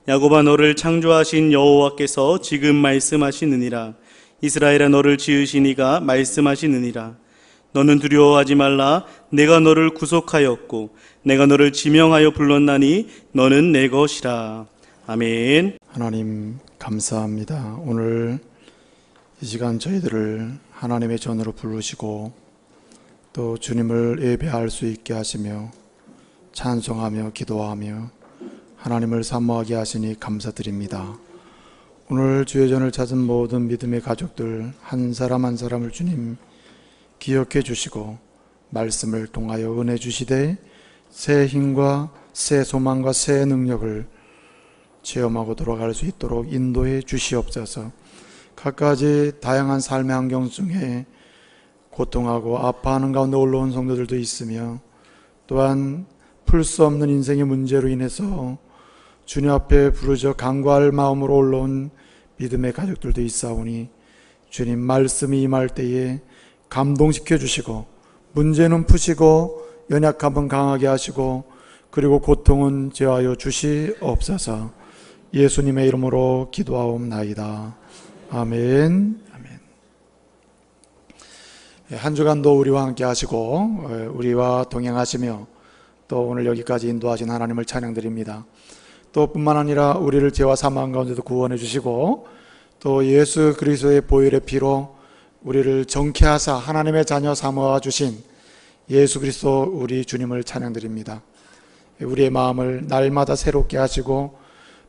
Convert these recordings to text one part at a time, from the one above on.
야곱아, 너를 창조하신 여호와께서 지금 말씀하시느니라. 이스라엘아, 너를 지으신 이가 말씀하시느니라. 너는 두려워하지 말라. 내가 너를 구속하였고 내가 너를 지명하여 불렀나니 너는 내 것이라. 아멘. 하나님 감사합니다. 오늘 이 시간 저희들을 하나님의 전으로 부르시고 또 주님을 예배할 수 있게 하시며 찬송하며 기도하며 하나님을 사모하게 하시니 감사드립니다. 오늘 주의 전을 찾은 모든 믿음의 가족들 한 사람 한 사람을 주님 기억해 주시고 말씀을 통하여 은혜 주시되 새 힘과 새 소망과 새 능력을 체험하고 돌아갈 수 있도록 인도해 주시옵소서. 각가지 다양한 삶의 환경 중에 고통하고 아파하는 가운데 올라온 성도들도 있으며 또한 풀 수 없는 인생의 문제로 인해서 주님 앞에 부르짖어 간구할 마음으로 올라온 믿음의 가족들도 있사오니 주님 말씀이 임할 때에 감동시켜 주시고 문제는 푸시고 연약함은 강하게 하시고 그리고 고통은 제하여 주시옵소서. 예수님의 이름으로 기도하옵나이다. 아멘. 아멘. 한 주간도 우리와 함께 하시고 우리와 동행하시며 또 오늘 여기까지 인도하신 하나님을 찬양드립니다. 또 뿐만 아니라 우리를 죄와 사망 가운데도 구원해 주시고 또 예수 그리스도의 보혈의 피로 우리를 정케하사 하나님의 자녀 삼아 주신 예수 그리스도 우리 주님을 찬양드립니다. 우리의 마음을 날마다 새롭게 하시고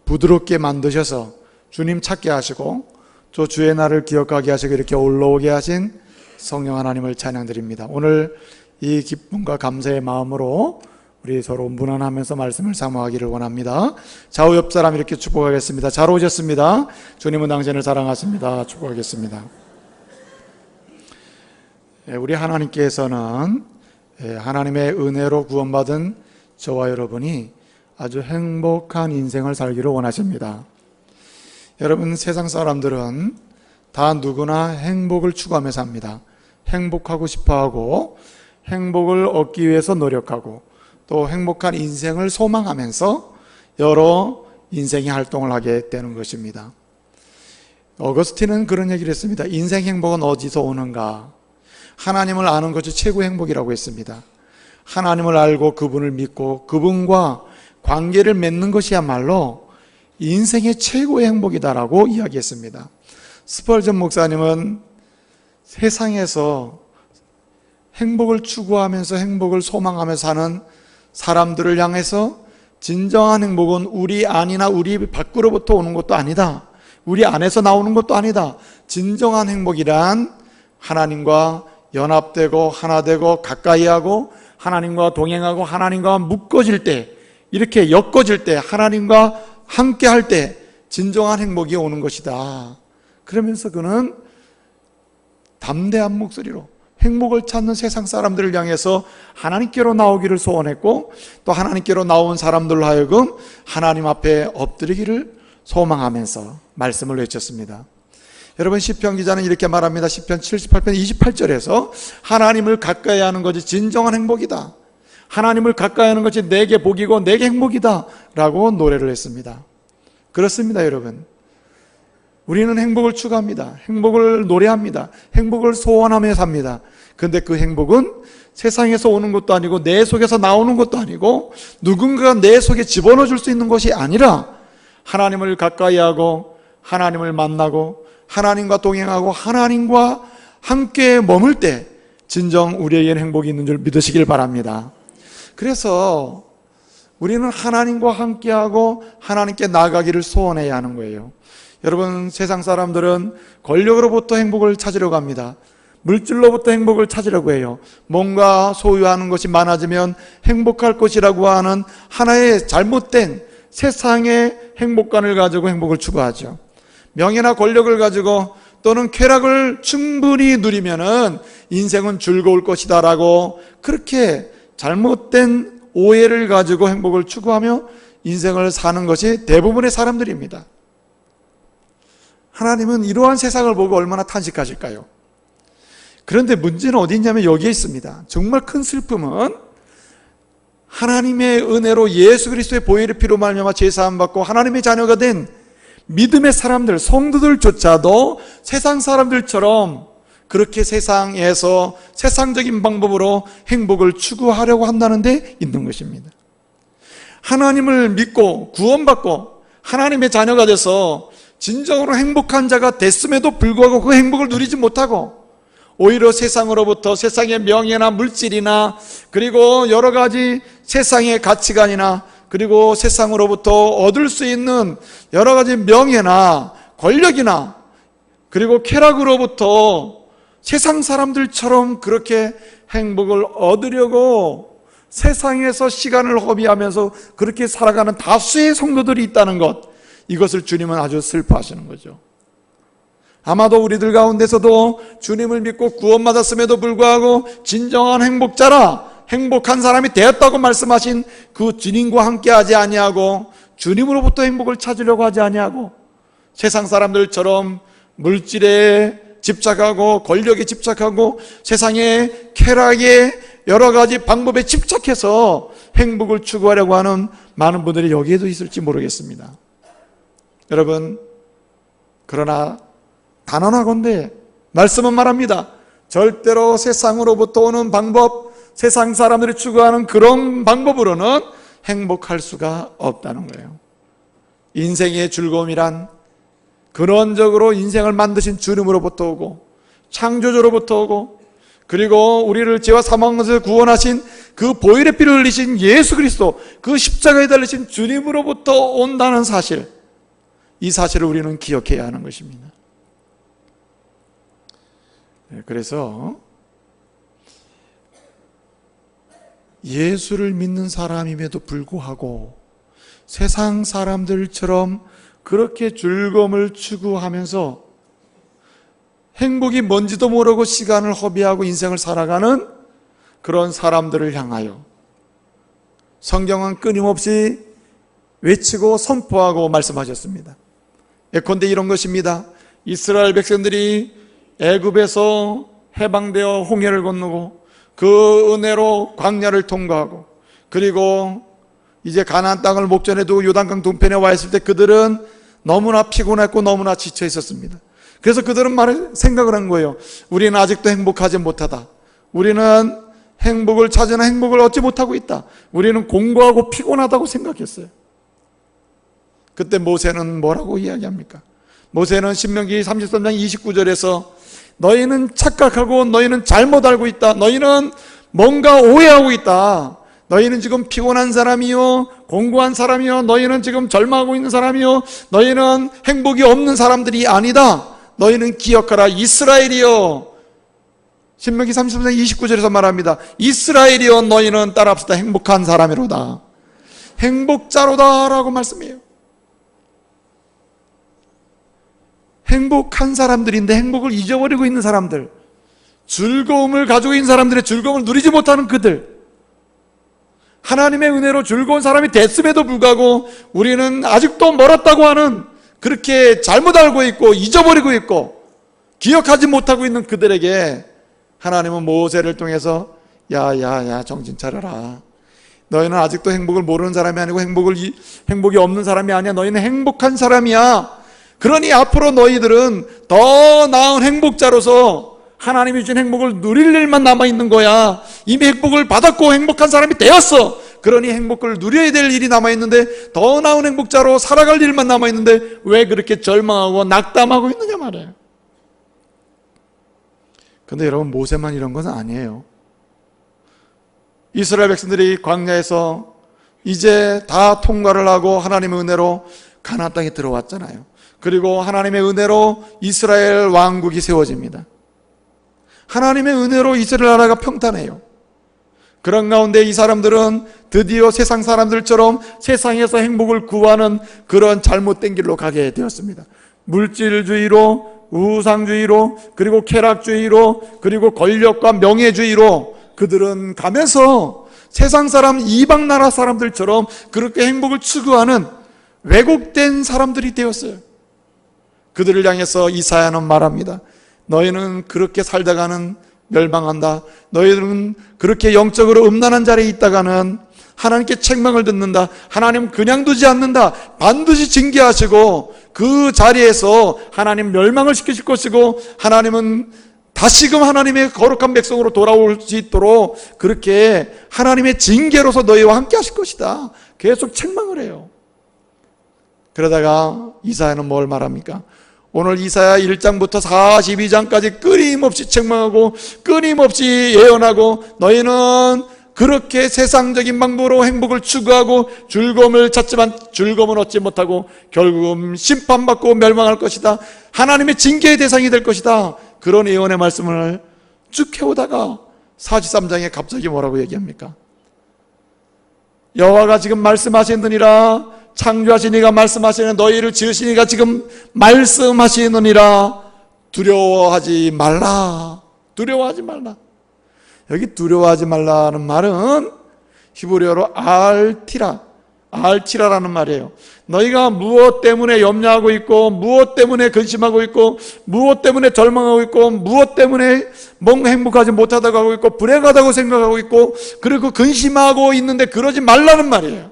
부드럽게 만드셔서 주님 찾게 하시고 또 주의 날을 기억하게 하시고 이렇게 올라오게 하신 성령 하나님을 찬양드립니다. 오늘 이 기쁨과 감사의 마음으로 우리 서로 문안하면서 말씀을 사모하기를 원합니다. 좌우 옆 사람 이렇게 축복하겠습니다. 잘 오셨습니다. 주님은 당신을 사랑하십니다. 축복하겠습니다. 우리 하나님께서는 하나님의 은혜로 구원받은 저와 여러분이 아주 행복한 인생을 살기를 원하십니다. 여러분, 세상 사람들은 다 누구나 행복을 추구하며 삽니다. 행복하고 싶어하고 행복을 얻기 위해서 노력하고 또 행복한 인생을 소망하면서 여러 인생의 활동을 하게 되는 것입니다. 어거스틴은 그런 얘기를 했습니다. 인생 행복은 어디서 오는가? 하나님을 아는 것이 최고의 행복이라고 했습니다. 하나님을 알고 그분을 믿고 그분과 관계를 맺는 것이야말로 인생의 최고의 행복이다라고 이야기했습니다. 스펄전 목사님은 세상에서 행복을 추구하면서 행복을 소망하며 사는 사람들을 향해서 진정한 행복은 우리 안이나 우리 밖으로부터 오는 것도 아니다. 우리 안에서 나오는 것도 아니다. 진정한 행복이란 하나님과 연합되고 하나 되고 가까이 하고 하나님과 동행하고 하나님과 묶어질 때, 이렇게 엮어질 때, 하나님과 함께 할 때 진정한 행복이 오는 것이다. 그러면서 그는 담대한 목소리로 행복을 찾는 세상 사람들을 향해서 하나님께로 나오기를 소원했고 또 하나님께로 나온 사람들로 하여금 하나님 앞에 엎드리기를 소망하면서 말씀을 외쳤습니다. 여러분, 시편 기자는 이렇게 말합니다. 시편 78편 28절에서 하나님을 가까이 하는 것이 진정한 행복이다. 하나님을 가까이 하는 것이 내게 복이고 내게 행복이다 라고 노래를 했습니다. 그렇습니다. 여러분, 우리는 행복을 추구합니다. 행복을 노래합니다. 행복을 소원하며 삽니다. 그런데 그 행복은 세상에서 오는 것도 아니고 내 속에서 나오는 것도 아니고 누군가가 내 속에 집어넣어 줄 수 있는 것이 아니라 하나님을 가까이 하고 하나님을 만나고 하나님과 동행하고 하나님과 함께 머물 때 진정 우리에게는 행복이 있는 줄 믿으시길 바랍니다. 그래서 우리는 하나님과 함께하고 하나님께 나아가기를 소원해야 하는 거예요. 여러분, 세상 사람들은 권력으로부터 행복을 찾으려고 합니다. 물질로부터 행복을 찾으려고 해요. 뭔가 소유하는 것이 많아지면 행복할 것이라고 하는 하나의 잘못된 세상의 행복관을 가지고 행복을 추구하죠. 명예나 권력을 가지고 또는 쾌락을 충분히 누리면은 인생은 즐거울 것이다라고 그렇게 잘못된 오해를 가지고 행복을 추구하며 인생을 사는 것이 대부분의 사람들입니다. 하나님은 이러한 세상을 보고 얼마나 탄식하실까요? 그런데 문제는 어디 있냐면 여기에 있습니다. 정말 큰 슬픔은 하나님의 은혜로 예수 그리스도의 보혈의 피로 말미암아 제사함 받고 하나님의 자녀가 된 믿음의 사람들, 성도들조차도 세상 사람들처럼 그렇게 세상에서 세상적인 방법으로 행복을 추구하려고 한다는 데 있는 것입니다. 하나님을 믿고 구원받고 하나님의 자녀가 돼서 진정으로 행복한 자가 됐음에도 불구하고 그 행복을 누리지 못하고 오히려 세상으로부터 세상의 명예나 물질이나 그리고 여러 가지 세상의 가치관이나 그리고 세상으로부터 얻을 수 있는 여러 가지 명예나 권력이나 그리고 쾌락으로부터 세상 사람들처럼 그렇게 행복을 얻으려고 세상에서 시간을 허비하면서 그렇게 살아가는 다수의 성도들이 있다는 것, 이것을 주님은 아주 슬퍼하시는 거죠. 아마도 우리들 가운데서도 주님을 믿고 구원받았음에도 불구하고 진정한 행복자라, 행복한 사람이 되었다고 말씀하신 그 주님과 함께하지 아니하고 주님으로부터 행복을 찾으려고 하지 아니하고 세상 사람들처럼 물질에 집착하고 권력에 집착하고 세상의 쾌락에 여러 가지 방법에 집착해서 행복을 추구하려고 하는 많은 분들이 여기에도 있을지 모르겠습니다. 여러분, 그러나 단언하건대 말씀은 말합니다. 절대로 세상으로부터 오는 방법, 세상 사람들이 추구하는 그런 방법으로는 행복할 수가 없다는 거예요. 인생의 즐거움이란 근원적으로 인생을 만드신 주님으로부터 오고 창조주로부터 오고 그리고 우리를 죄와 사망에서 구원하신 그 보혈의 피를 흘리신 예수 그리스도, 그 십자가에 달리신 주님으로부터 온다는 사실, 이 사실을 우리는 기억해야 하는 것입니다. 그래서 예수를 믿는 사람임에도 불구하고 세상 사람들처럼 그렇게 즐거움을 추구하면서 행복이 뭔지도 모르고 시간을 허비하고 인생을 살아가는 그런 사람들을 향하여 성경은 끊임없이 외치고 선포하고 말씀하셨습니다. 예컨대 이런 것입니다. 이스라엘 백성들이 애굽에서 해방되어 홍해를 건너고 그 은혜로 광야를 통과하고 그리고 이제 가나안 땅을 목전에 두고 요단강 동편에 와 있을 때 그들은 너무나 피곤했고 너무나 지쳐 있었습니다. 그래서 그들은 생각을 한 거예요. 우리는 아직도 행복하지 못하다. 우리는 행복을 찾으나 행복을 얻지 못하고 있다. 우리는 공고하고 피곤하다고 생각했어요. 그때 모세는 뭐라고 이야기합니까? 모세는 신명기 33장 29절에서 너희는 착각하고 너희는 잘못 알고 있다. 너희는 뭔가 오해하고 있다. 너희는 지금 피곤한 사람이요, 공고한 사람이요, 너희는 지금 절망하고 있는 사람이요, 너희는 행복이 없는 사람들이 아니다. 너희는 기억하라. 이스라엘이요, 신명기 33장 29절에서 말합니다. 이스라엘이요, 너희는 따라합시다. 행복한 사람이로다. 행복자로다 라고 말씀해요. 행복한 사람들인데 행복을 잊어버리고 있는 사람들, 즐거움을 가지고 있는 사람들의 즐거움을 누리지 못하는 그들, 하나님의 은혜로 즐거운 사람이 됐음에도 불구하고 우리는 아직도 멀었다고 하는, 그렇게 잘못 알고 있고 잊어버리고 있고 기억하지 못하고 있는 그들에게 하나님은 모세를 통해서 야 정신 차려라. 너희는 아직도 행복을 모르는 사람이 아니고 행복이 없는 사람이 아니야. 너희는 행복한 사람이야. 그러니 앞으로 너희들은 더 나은 행복자로서 하나님이 주신 행복을 누릴 일만 남아있는 거야. 이미 행복을 받았고 행복한 사람이 되었어. 그러니 행복을 누려야 될 일이 남아있는데, 더 나은 행복자로 살아갈 일만 남아있는데 왜 그렇게 절망하고 낙담하고 있느냐 말이에요. 근데 여러분, 모세만 이런 건 아니에요. 이스라엘 백성들이 광야에서 이제 다 통과를 하고 하나님의 은혜로 가나안 땅에 들어왔잖아요. 그리고 하나님의 은혜로 이스라엘 왕국이 세워집니다. 하나님의 은혜로 이스라엘 나라가 평탄해요. 그런 가운데 이 사람들은 드디어 세상 사람들처럼 세상에서 행복을 구하는 그런 잘못된 길로 가게 되었습니다. 물질주의로, 우상주의로, 그리고 쾌락주의로, 그리고 권력과 명예주의로 그들은 가면서 세상 사람, 이방 나라 사람들처럼 그렇게 행복을 추구하는 왜곡된 사람들이 되었어요. 그들을 향해서 이사야는 말합니다. 너희는 그렇게 살다가는 멸망한다. 너희들은 그렇게 영적으로 음란한 자리에 있다가는 하나님께 책망을 듣는다. 하나님 그냥 두지 않는다. 반드시 징계하시고 그 자리에서 하나님 멸망을 시키실 것이고 하나님은 다시금 하나님의 거룩한 백성으로 돌아올 수 있도록 그렇게 하나님의 징계로서 너희와 함께 하실 것이다. 계속 책망을 해요. 그러다가 이사야는 뭘 말합니까? 오늘 이사야 1장부터 42장까지 끊임없이 책망하고 끊임없이 예언하고 너희는 그렇게 세상적인 방법으로 행복을 추구하고 즐거움을 찾지만 즐거움을 얻지 못하고 결국은 심판받고 멸망할 것이다. 하나님의 징계의 대상이 될 것이다. 그런 예언의 말씀을 쭉 해오다가 43장에 갑자기 뭐라고 얘기합니까? 여호와가 지금 말씀하시느니라, 창조하신 이가 말씀하시는 너희를 지으신 이가 지금 말씀하시느니라, 두려워하지 말라. 두려워하지 말라. 여기 두려워하지 말라는 말은 히브리어로 알티라라는 말이에요. 너희가 무엇 때문에 염려하고 있고 무엇 때문에 근심하고 있고 무엇 때문에 절망하고 있고 무엇 때문에 뭔가 행복하지 못하다고 하고 있고 불행하다고 생각하고 있고 그리고 근심하고 있는데 그러지 말라는 말이에요.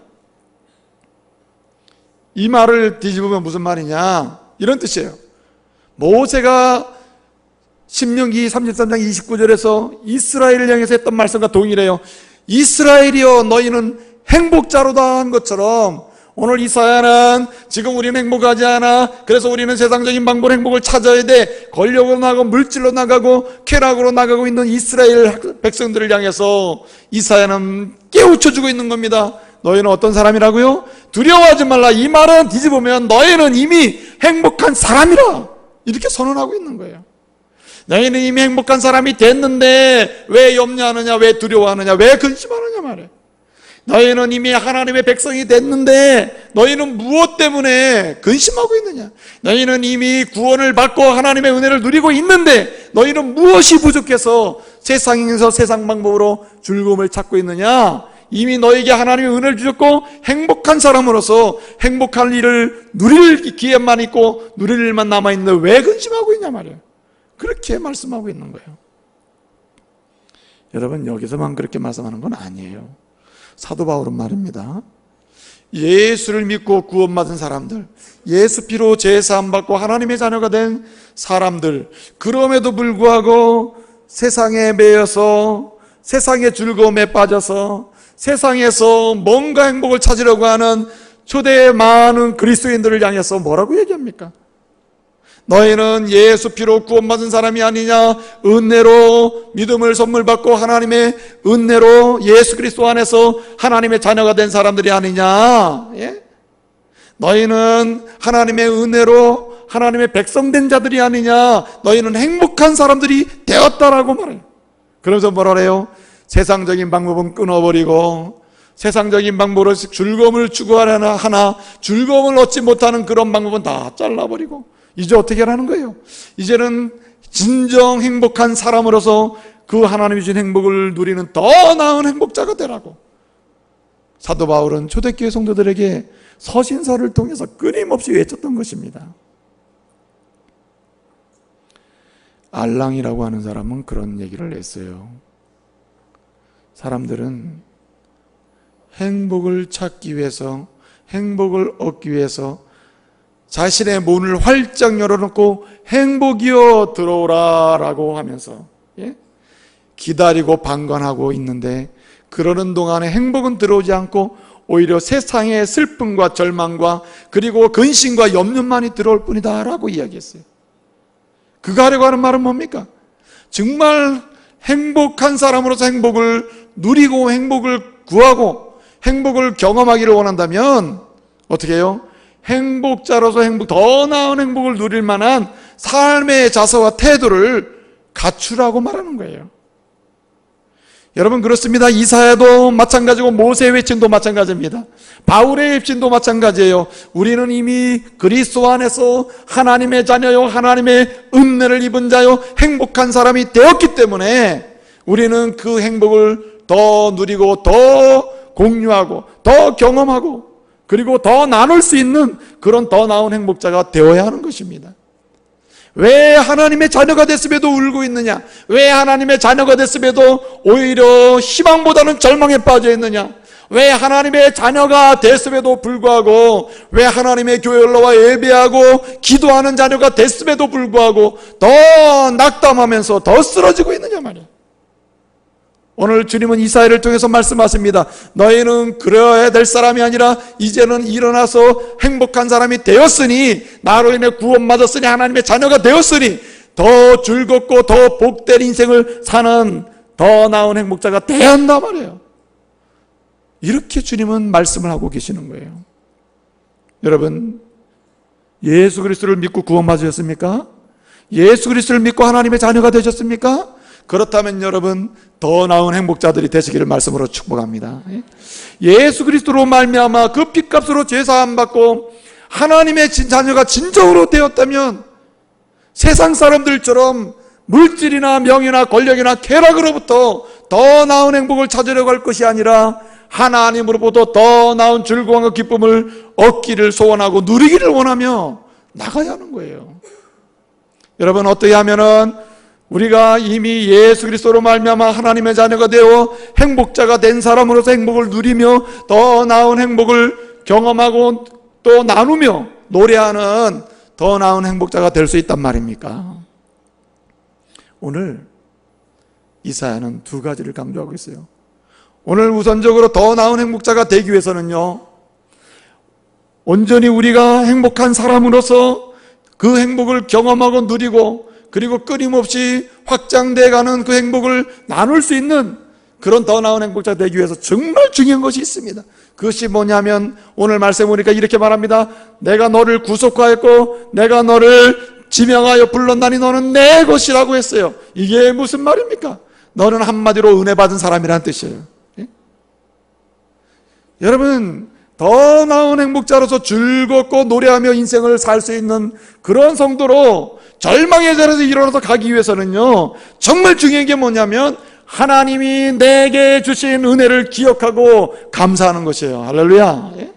이 말을 뒤집으면 무슨 말이냐, 이런 뜻이에요. 모세가 신명기 33장 29절에서 이스라엘을 향해서 했던 말씀과 동일해요. 이스라엘이여 너희는 행복자로다 한 것처럼 오늘 이사야는 지금 우리는 행복하지 않아. 그래서 우리는 세상적인 방법으로 행복을 찾아야 돼. 권력으로 나가고 물질로 나가고 쾌락으로 나가고 있는 이스라엘 백성들을 향해서 이사야는 깨우쳐주고 있는 겁니다. 너희는 어떤 사람이라고요? 두려워하지 말라. 이 말은 뒤집으면 너희는 이미 행복한 사람이라 이렇게 선언하고 있는 거예요. 너희는 이미 행복한 사람이 됐는데 왜 염려하느냐, 왜 두려워하느냐, 왜 근심하느냐 말이에요. 너희는 이미 하나님의 백성이 됐는데 너희는 무엇 때문에 근심하고 있느냐? 너희는 이미 구원을 받고 하나님의 은혜를 누리고 있는데 너희는 무엇이 부족해서 세상에서 세상 방법으로 즐거움을 찾고 있느냐? 이미 너에게 하나님의 은혜를 주셨고 행복한 사람으로서 행복한 일을 누릴 기회만 있고 누릴 일만 남아있는데 왜 근심하고 있냐 말이에요. 그렇게 말씀하고 있는 거예요. 여러분, 여기서만 그렇게 말씀하는 건 아니에요. 사도 바울은 말입니다. 예수를 믿고 구원받은 사람들, 예수 피로 제사함 받고 하나님의 자녀가 된 사람들, 그럼에도 불구하고 세상에 매여서 세상의 즐거움에 빠져서 세상에서 뭔가 행복을 찾으려고 하는 초대의 많은 그리스도인들을 향해서 뭐라고 얘기합니까? 너희는 예수 피로 구원받은 사람이 아니냐? 은혜로 믿음을 선물 받고 하나님의 은혜로 예수 그리스도 안에서 하나님의 자녀가 된 사람들이 아니냐? 예? 너희는 하나님의 은혜로 하나님의 백성된 자들이 아니냐? 너희는 행복한 사람들이 되었다라고 말해요. 그러면서 뭐라 그래요? 세상적인 방법은 끊어버리고 세상적인 방법으로 즐거움을 추구하려나 하나 즐거움을 얻지 못하는 그런 방법은 다 잘라버리고 이제 어떻게 하라는 거예요? 이제는 진정 행복한 사람으로서 그 하나님이 주신 행복을 누리는 더 나은 행복자가 되라고 사도 바울은 초대교회 성도들에게 서신서를 통해서 끊임없이 외쳤던 것입니다. 알랑이라고 하는 사람은 그런 얘기를 했어요. 사람들은 행복을 찾기 위해서, 행복을 얻기 위해서 자신의 문을 활짝 열어놓고 행복이여 들어오라 라고 하면서 기다리고 방관하고 있는데 그러는 동안에 행복은 들어오지 않고 오히려 세상의 슬픔과 절망과 그리고 근심과 염려만이 들어올 뿐이다 라고 이야기했어요. 그가 하려고 하는 말은 뭡니까? 정말 행복한 사람으로서 행복을 누리고 행복을 구하고 행복을 경험하기를 원한다면 어떻게 해요? 행복자로서 더 나은 행복을 누릴 만한 삶의 자세와 태도를 갖추라고 말하는 거예요. 여러분, 그렇습니다. 이사야도 마찬가지고 모세의 외침도 마찬가지입니다. 바울의 외침도 마찬가지예요. 우리는 이미 그리스도 안에서 하나님의 자녀요, 하나님의 은혜를 입은 자요, 행복한 사람이 되었기 때문에 우리는 그 행복을 더 누리고 더 공유하고 더 경험하고 그리고 더 나눌 수 있는 그런 더 나은 행복자가 되어야 하는 것입니다. 왜 하나님의 자녀가 됐음에도 울고 있느냐? 왜 하나님의 자녀가 됐음에도 오히려 희망보다는 절망에 빠져 있느냐? 왜 하나님의 자녀가 됐음에도 불구하고, 왜 하나님의 교회 올라와 예배하고 기도하는 자녀가 됐음에도 불구하고 더 낙담하면서 더 쓰러지고 있느냐 말이에요. 오늘 주님은 이사야를 통해서 말씀하십니다. 너희는 그래야 될 사람이 아니라 이제는 일어나서 행복한 사람이 되었으니, 나로 인해 구원받았으니, 하나님의 자녀가 되었으니 더 즐겁고 더 복된 인생을 사는 더 나은 행복자가 되어야 한단 말이에요. 이렇게 주님은 말씀을 하고 계시는 거예요. 여러분, 예수 그리스도를 믿고 구원받으셨습니까? 예수 그리스도를 믿고 하나님의 자녀가 되셨습니까? 그렇다면 여러분, 더 나은 행복자들이 되시기를 말씀으로 축복합니다. 예수 그리스도로 말미암아 그 핏값으로 죄사함 받고 하나님의 자녀가 진정으로 되었다면 세상 사람들처럼 물질이나 명예나 권력이나 쾌락으로부터 더 나은 행복을 찾으려고 할 것이 아니라 하나님으로부터 더 나은 즐거움과 기쁨을 얻기를 소원하고 누리기를 원하며 나가야 하는 거예요. 여러분, 어떻게 하면은 우리가 이미 예수 그리스도로 말미암아 하나님의 자녀가 되어 행복자가 된 사람으로서 행복을 누리며 더 나은 행복을 경험하고 또 나누며 노래하는 더 나은 행복자가 될 수 있단 말입니까? 오늘 이사야는 두 가지를 강조하고 있어요. 오늘 우선적으로 더 나은 행복자가 되기 위해서는요, 온전히 우리가 행복한 사람으로서 그 행복을 경험하고 누리고, 그리고 끊임없이 확장돼가는 그 행복을 나눌 수 있는 그런 더 나은 행복자 되기 위해서 정말 중요한 것이 있습니다. 그것이 뭐냐면 오늘 말씀 보니까 이렇게 말합니다. 내가 너를 구속하였고 내가 너를 지명하여 불렀나니 너는 내 것이라고 했어요. 이게 무슨 말입니까? 너는 한마디로 은혜 받은 사람이라는 뜻이에요. 예? 여러분, 더 나은 행복자로서 즐겁고 노래하며 인생을 살 수 있는 그런 성도로 절망의 자리에서 일어나서 가기 위해서는요, 정말 중요한 게 뭐냐면 하나님이 내게 주신 은혜를 기억하고 감사하는 것이에요. 할렐루야. 예?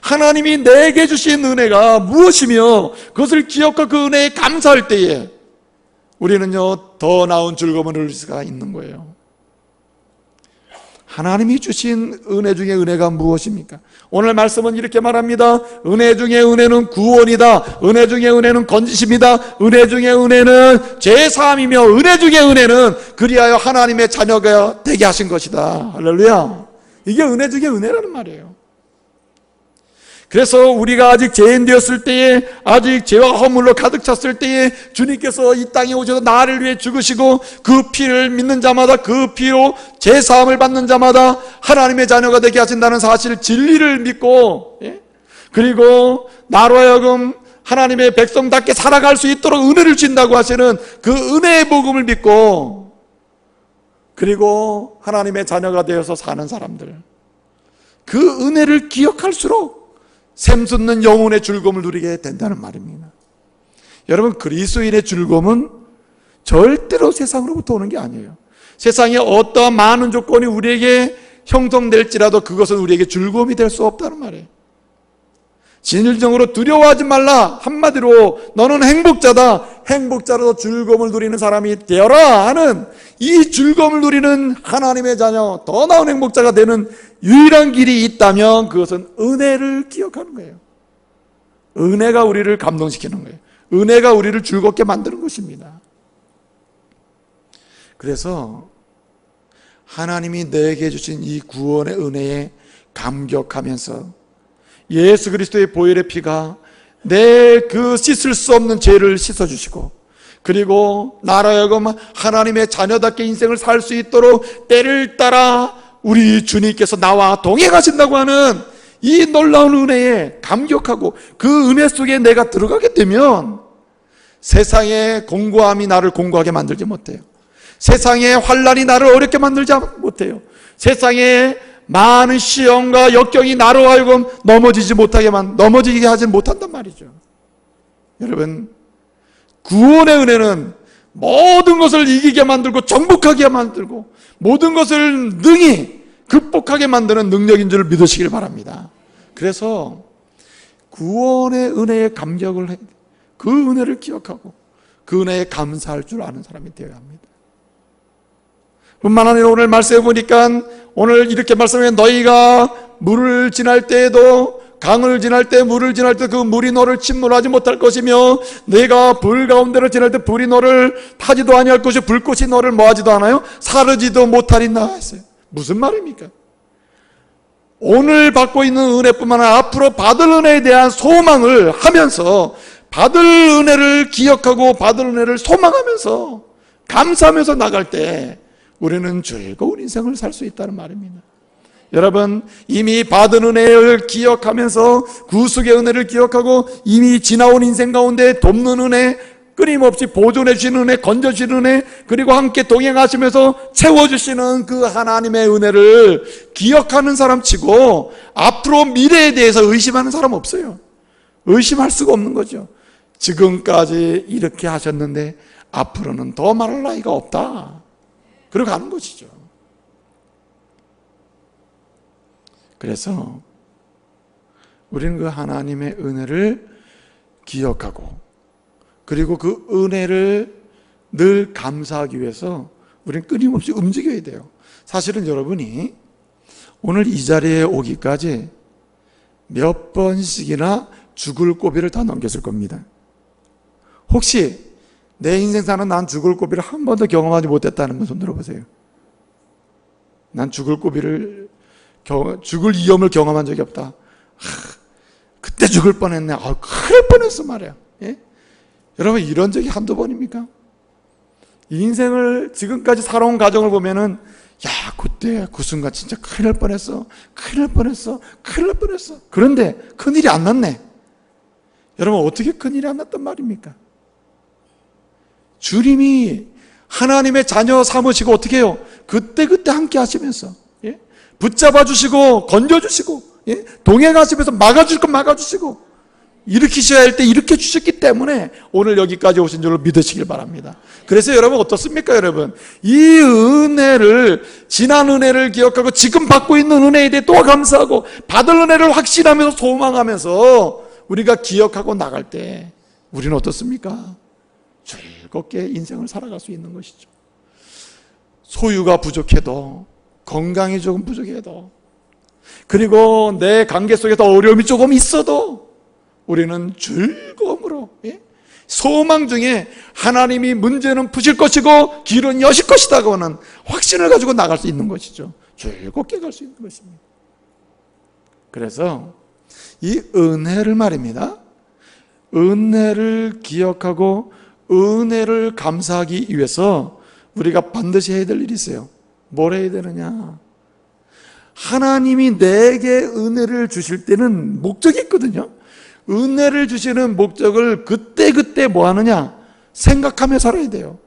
하나님이 내게 주신 은혜가 무엇이며 그것을 기억하고 그 은혜에 감사할 때에 우리는요, 더 나은 즐거움을 누릴 수가 있는 거예요. 하나님이 주신 은혜 중에 은혜가 무엇입니까? 오늘 말씀은 이렇게 말합니다. 은혜 중에 은혜는 구원이다. 은혜 중에 은혜는 건지심이다. 은혜 중에 은혜는 죄사함이며 은혜 중에 은혜는 그리하여 하나님의 자녀가 되게 하신 것이다. 할렐루야. 이게 은혜 중에 은혜라는 말이에요. 그래서 우리가 아직 죄인 되었을 때에, 아직 죄와 허물로 가득 찼을 때에 주님께서 이 땅에 오셔서 나를 위해 죽으시고 그 피를 믿는 자마다 그 피로 죄사함을 받는 자마다 하나님의 자녀가 되게 하신다는 사실, 진리를 믿고, 예? 그리고 나로 하여금 하나님의 백성답게 살아갈 수 있도록 은혜를 주신다고 하시는 그 은혜의 복음을 믿고, 그리고 하나님의 자녀가 되어서 사는 사람들, 그 은혜를 기억할수록 샘솟는 영혼의 즐거움을 누리게 된다는 말입니다. 여러분, 그리스도인의 즐거움은 절대로 세상으로부터 오는 게 아니에요. 세상에 어떠한 많은 조건이 우리에게 형성될지라도 그것은 우리에게 즐거움이 될 수 없다는 말이에요. 진실적으로 두려워하지 말라. 한마디로 너는 행복자다. 행복자로서 즐거움을 누리는 사람이 되어라 하는, 이 즐거움을 누리는 하나님의 자녀, 더 나은 행복자가 되는 유일한 길이 있다면 그것은 은혜를 기억하는 거예요. 은혜가 우리를 감동시키는 거예요. 은혜가 우리를 즐겁게 만드는 것입니다. 그래서 하나님이 내게 주신 이 구원의 은혜에 감격하면서 예수 그리스도의 보혈의 피가 내 그 씻을 수 없는 죄를 씻어주시고, 그리고 나로 하여금 하나님의 자녀답게 인생을 살 수 있도록 때를 따라 우리 주님께서 나와 동행하신다고 하는 이 놀라운 은혜에 감격하고 그 은혜 속에 내가 들어가게 되면 세상의 공고함이 나를 공고하게 만들지 못해요. 세상의 환난이 나를 어렵게 만들지 못해요. 세상의 많은 시험과 역경이 나로 하여금 넘어지게 하지 못한단 말이죠. 여러분, 구원의 은혜는 모든 것을 이기게 만들고 정복하게 만들고 모든 것을 능히 극복하게 만드는 능력인 줄 믿으시길 바랍니다. 그래서 구원의 은혜에 감격을 해, 그 은혜를 기억하고 그 은혜에 감사할 줄 아는 사람이 되어야 합니다. 뿐만 아니라 오늘 말씀해 보니까 오늘 이렇게 말씀해, 너희가 물을 지날 때에도, 강을 지날 때, 물을 지날 때 그 물이 너를 침몰하지 못할 것이며, 내가 불 가운데를 지날 때 불이 너를 타지도 아니할 것이, 불꽃이 너를 뭐하지도 않아요? 사르지도 못하리나 했어요. 무슨 말입니까? 오늘 받고 있는 은혜뿐만 아니라 앞으로 받을 은혜에 대한 소망을 하면서, 받을 은혜를 기억하고 받을 은혜를 소망하면서 감사하면서 나갈 때 우리는 즐거운 인생을 살 수 있다는 말입니다. 여러분, 이미 받은 은혜를 기억하면서, 구속의 은혜를 기억하고, 이미 지나온 인생 가운데 돕는 은혜, 끊임없이 보존해 주시는 은혜, 건져 주시는 은혜, 그리고 함께 동행하시면서 채워주시는 그 하나님의 은혜를 기억하는 사람 치고 앞으로 미래에 대해서 의심하는 사람 없어요. 의심할 수가 없는 거죠. 지금까지 이렇게 하셨는데 앞으로는 더 말할 나위가 없다, 그러고 가는 것이죠. 그래서 우리는 그 하나님의 은혜를 기억하고, 그리고 그 은혜를 늘 감사하기 위해서 우리는 끊임없이 움직여야 돼요. 사실은 여러분이 오늘 이 자리에 오기까지 몇 번씩이나 죽을 고비를 다 넘겼을 겁니다. 혹시 내 인생 사는 난 죽을 고비를 한 번도 경험하지 못했다는 분 손 들어보세요. 난 죽을 고비를, 죽을 위험을 경험한 적이 없다. 그때 죽을 뻔했네. 큰일 날 뻔했어 말이야. 예? 여러분, 이런 적이 한두 번입니까? 인생을 지금까지 살아온 가정을 보면은, 야, 그때 그 순간 진짜 큰일 날 뻔했어, 큰일 날 뻔했어, 큰일 날 뻔했어. 그런데 큰일이 안 났네. 여러분, 어떻게 큰일이 안 났단 말입니까? 주님이 하나님의 자녀 삼으시고 어떻게 해요? 그때그때 함께 하시면서, 예? 붙잡아 주시고 건져 주시고, 예? 동행하시면서 막아줄 건 막아주시고, 일으키셔야 할 때 일으켜 주셨기 때문에 오늘 여기까지 오신 줄로 믿으시길 바랍니다. 그래서 여러분 어떻습니까? 여러분, 이 은혜를, 지난 은혜를 기억하고 지금 받고 있는 은혜에 대해 또 감사하고 받을 은혜를 확신하면서 소망하면서 우리가 기억하고 나갈 때 우리는 어떻습니까? 즐겁게 인생을 살아갈 수 있는 것이죠. 소유가 부족해도, 건강이 조금 부족해도, 그리고 내 관계 속에서 어려움이 조금 있어도 우리는 즐거움으로, 예? 소망 중에 하나님이 문제는 푸실 것이고 길은 여실 것이다고 하는 확신을 가지고 나갈 수 있는 것이죠. 즐겁게 갈 수 있는 것입니다. 그래서 이 은혜를 말입니다, 은혜를 기억하고 은혜를 감사하기 위해서 우리가 반드시 해야 될 일이 있어요. 뭘 해야 되느냐? 하나님이 내게 은혜를 주실 때는 목적이 있거든요. 은혜를 주시는 목적을 그때그때 뭐 하느냐? 생각하며 살아야 돼요.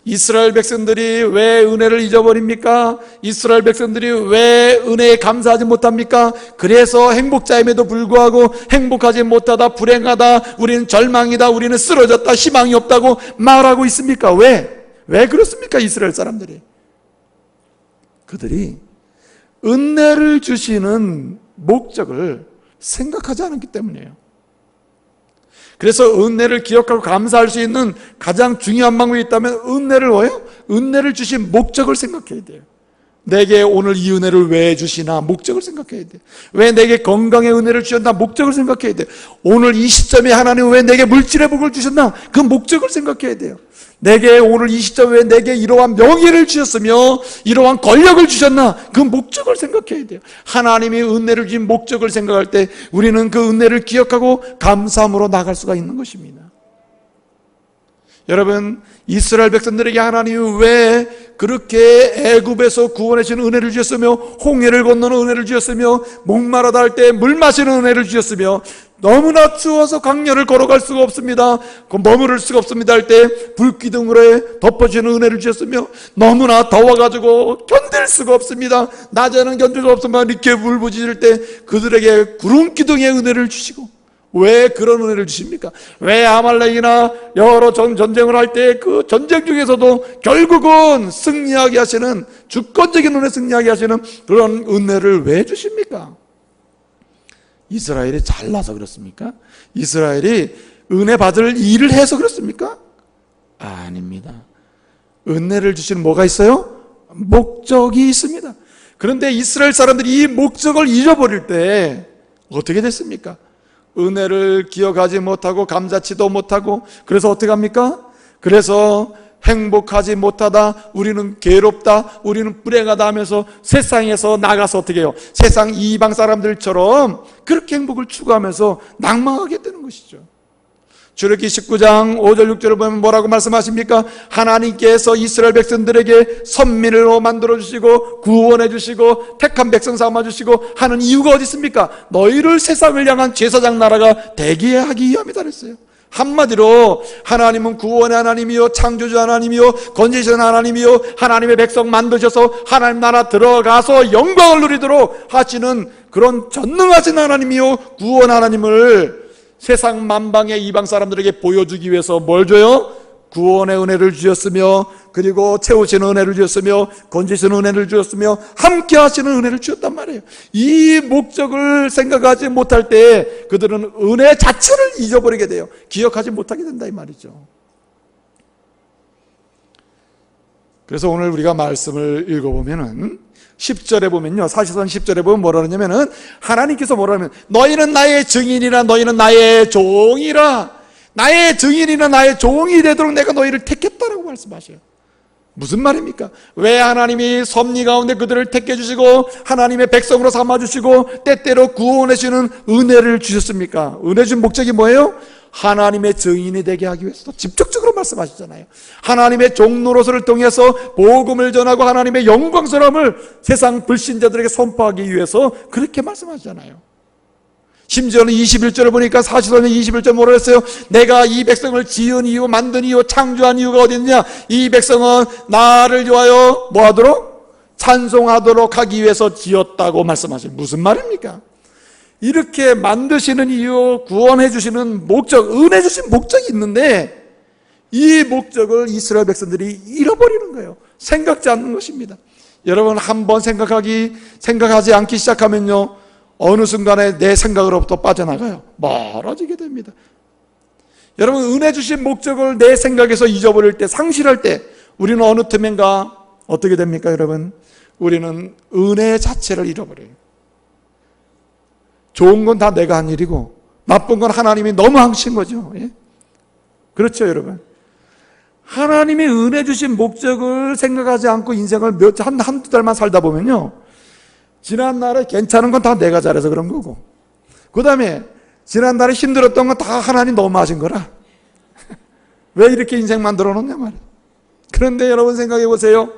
이스라엘 백성들이 왜 은혜를 잊어버립니까? 이스라엘 백성들이 왜 은혜에 감사하지 못합니까? 그래서 행복자임에도 불구하고 행복하지 못하다, 불행하다, 우리는 절망이다, 우리는 쓰러졌다, 희망이 없다고 말하고 있습니까? 왜 그렇습니까? 이스라엘 사람들이, 그들이 은혜를 주시는 목적을 생각하지 않았기 때문이에요. 그래서 은혜를 기억하고 감사할 수 있는 가장 중요한 방법이 있다면 은혜를 뭐예요? 은혜를 주신 목적을 생각해야 돼요. 내게 오늘 이 은혜를 왜 주시나 목적을 생각해야 돼요. 왜 내게 건강의 은혜를 주셨나 목적을 생각해야 돼요. 오늘 이 시점에 하나님은 왜 내게 물질의 복을 주셨나 그 목적을 생각해야 돼요. 내게 오늘 이 시점에 왜 내게 이러한 명예를 주셨으며 이러한 권력을 주셨나 그 목적을 생각해야 돼요. 하나님이 은혜를 주신 목적을 생각할 때 우리는 그 은혜를 기억하고 감사함으로 나갈 수가 있는 것입니다. 여러분, 이스라엘 백성들에게 하나님이 왜 그렇게 애굽에서 구원해 주시는 은혜를 주셨으며 홍해를 건너는 은혜를 주셨으며 목마르다 할 때 물 마시는 은혜를 주셨으며 너무나 추워서 강렬을 걸어갈 수가 없습니다, 머무를 수가 없습니다 할 때 불기둥으로 덮어주시는 은혜를 주셨으며 너무나 더워가지고 견딜 수가 없습니다, 낮에는 견딜 수 없으면 이렇게 울부짖을 때 그들에게 구름기둥의 은혜를 주시고, 왜 그런 은혜를 주십니까? 왜 아말렉이나 여러 전쟁을 할 때 그 전쟁 중에서도 결국은 승리하게 하시는, 주권적인 은혜 승리하게 하시는 그런 은혜를 왜 주십니까? 이스라엘이 잘나서 그렇습니까? 이스라엘이 은혜 받을 일을 해서 그렇습니까? 아닙니다. 은혜를 주시는 뭐가 있어요? 목적이 있습니다. 그런데 이스라엘 사람들이 이 목적을 잊어버릴 때 어떻게 됐습니까? 은혜를 기억하지 못하고 감사치도 못하고, 그래서 어떻게 합니까? 그래서 행복하지 못하다, 우리는 괴롭다, 우리는 불행하다 하면서 세상에서 나가서 어떻게 해요? 세상 이방 사람들처럼 그렇게 행복을 추구하면서 낭망하게 되는 것이죠. 출애굽기 19장 5절 6절을 보면 뭐라고 말씀하십니까? 하나님께서 이스라엘 백성들에게 선민으로 만들어주시고 구원해주시고 택한 백성 삼아주시고 하는 이유가 어디 있습니까? 너희를 세상을 향한 제사장 나라가 되게 하기 위함이다 그랬어요. 한마디로 하나님은 구원의 하나님이요, 창조주 하나님이요, 건지신 하나님이요, 하나님의 백성 만드셔서 하나님 나라 들어가서 영광을 누리도록 하시는 그런 전능하신 하나님이요, 구원 하나님을 세상 만방의 이방 사람들에게 보여주기 위해서 뭘 줘요? 구원의 은혜를 주셨으며, 그리고 채우시는 은혜를 주셨으며, 건지시는 은혜를 주셨으며, 함께 하시는 은혜를 주셨단 말이에요. 이 목적을 생각하지 못할 때 그들은 은혜 자체를 잊어버리게 돼요. 기억하지 못하게 된다 이 말이죠. 그래서 오늘 우리가 말씀을 읽어보면은 10절에 보면요, 사실상 10절에 보면 뭐라 그러냐면은 하나님께서 뭐라 하면 너희는 나의 증인이라, 너희는 나의 종이라, 나의 증인이나 나의 종이 되도록 내가 너희를 택했다라고 말씀하셔요. 무슨 말입니까? 왜 하나님이 섭리 가운데 그들을 택해 주시고 하나님의 백성으로 삼아 주시고 때때로 구원해 주시는 은혜를 주셨습니까? 은혜 준 목적이 뭐예요? 하나님의 증인이 되게 하기 위해서 직접적으로 말씀하시잖아요. 하나님의 종로로서를 통해서 복음을 전하고 하나님의 영광스러움을 세상 불신자들에게 선포하기 위해서 그렇게 말씀하시잖아요. 심지어는 21절을 보니까 44년 21절 뭐라 했어요? 내가 이 백성을 지은 이유, 만든 이유, 창조한 이유가 어디 있느냐? 이 백성은 나를 위하여 뭐하도록? 찬송하도록 하기 위해서 지었다고 말씀하세요. 무슨 말입니까? 이렇게 만드시는 이유, 구원해 주시는 목적, 은혜 주신 목적이 있는데 이 목적을 이스라엘 백성들이 잃어버리는 거예요. 생각지 않는 것입니다. 여러분, 한번 생각하지 않기 시작하면요, 어느 순간에 내 생각으로부터 빠져나가요. 멀어지게 됩니다. 여러분, 은혜 주신 목적을 내 생각에서 잊어버릴 때, 상실할 때 우리는 어느 틈엔가 어떻게 됩니까 여러분? 우리는 은혜 자체를 잃어버려요. 좋은 건 다 내가 한 일이고 나쁜 건 하나님이 너무 하신 거죠. 예? 그렇죠 여러분? 하나님이 은혜 주신 목적을 생각하지 않고 인생을 한두 달만 살다 보면요, 지난날에 괜찮은 건 다 내가 잘해서 그런 거고, 그 다음에 지난날에 힘들었던 건 다 하나님 너무 하신 거라 왜 이렇게 인생 만들어 놓냐 말이에요. 그런데 여러분 생각해 보세요.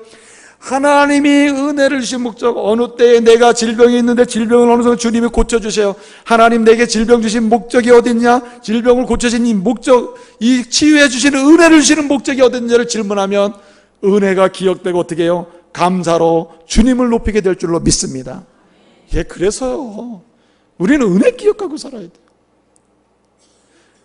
하나님이 은혜를 주신 목적, 어느 때에 내가 질병이 있는데 질병을 어느 순간 주님이 고쳐주세요. 하나님 내게 질병 주신 목적이 어딨냐? 질병을 고쳐주신 이 목적, 이 치유해 주시는 은혜를 주시는 목적이 어딨냐를 질문하면 은혜가 기억되고 어떻게 해요? 감사로 주님을 높이게 될 줄로 믿습니다. 예, 그래서요, 우리는 은혜 기억하고 살아야 돼요.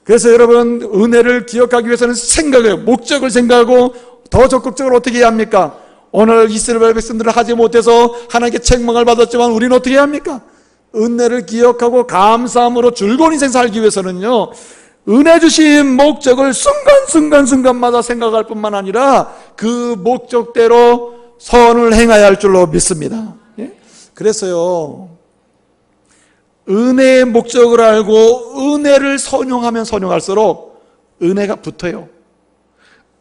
그래서 여러분, 은혜를 기억하기 위해서는 생각해요. 목적을 생각하고 더 적극적으로 어떻게 해야 합니까? 오늘 이스라엘 백성들을 하지 못해서 하나님께 책망을 받았지만 우리는 어떻게 해야 합니까? 은혜를 기억하고 감사함으로 즐거운 인생 살기 위해서는요, 은혜 주신 목적을 순간마다 생각할 뿐만 아니라 그 목적대로 선을 행해야 할 줄로 믿습니다. 예? 그래서요, 은혜의 목적을 알고 은혜를 선용하면 선용할수록 은혜가 붙어요.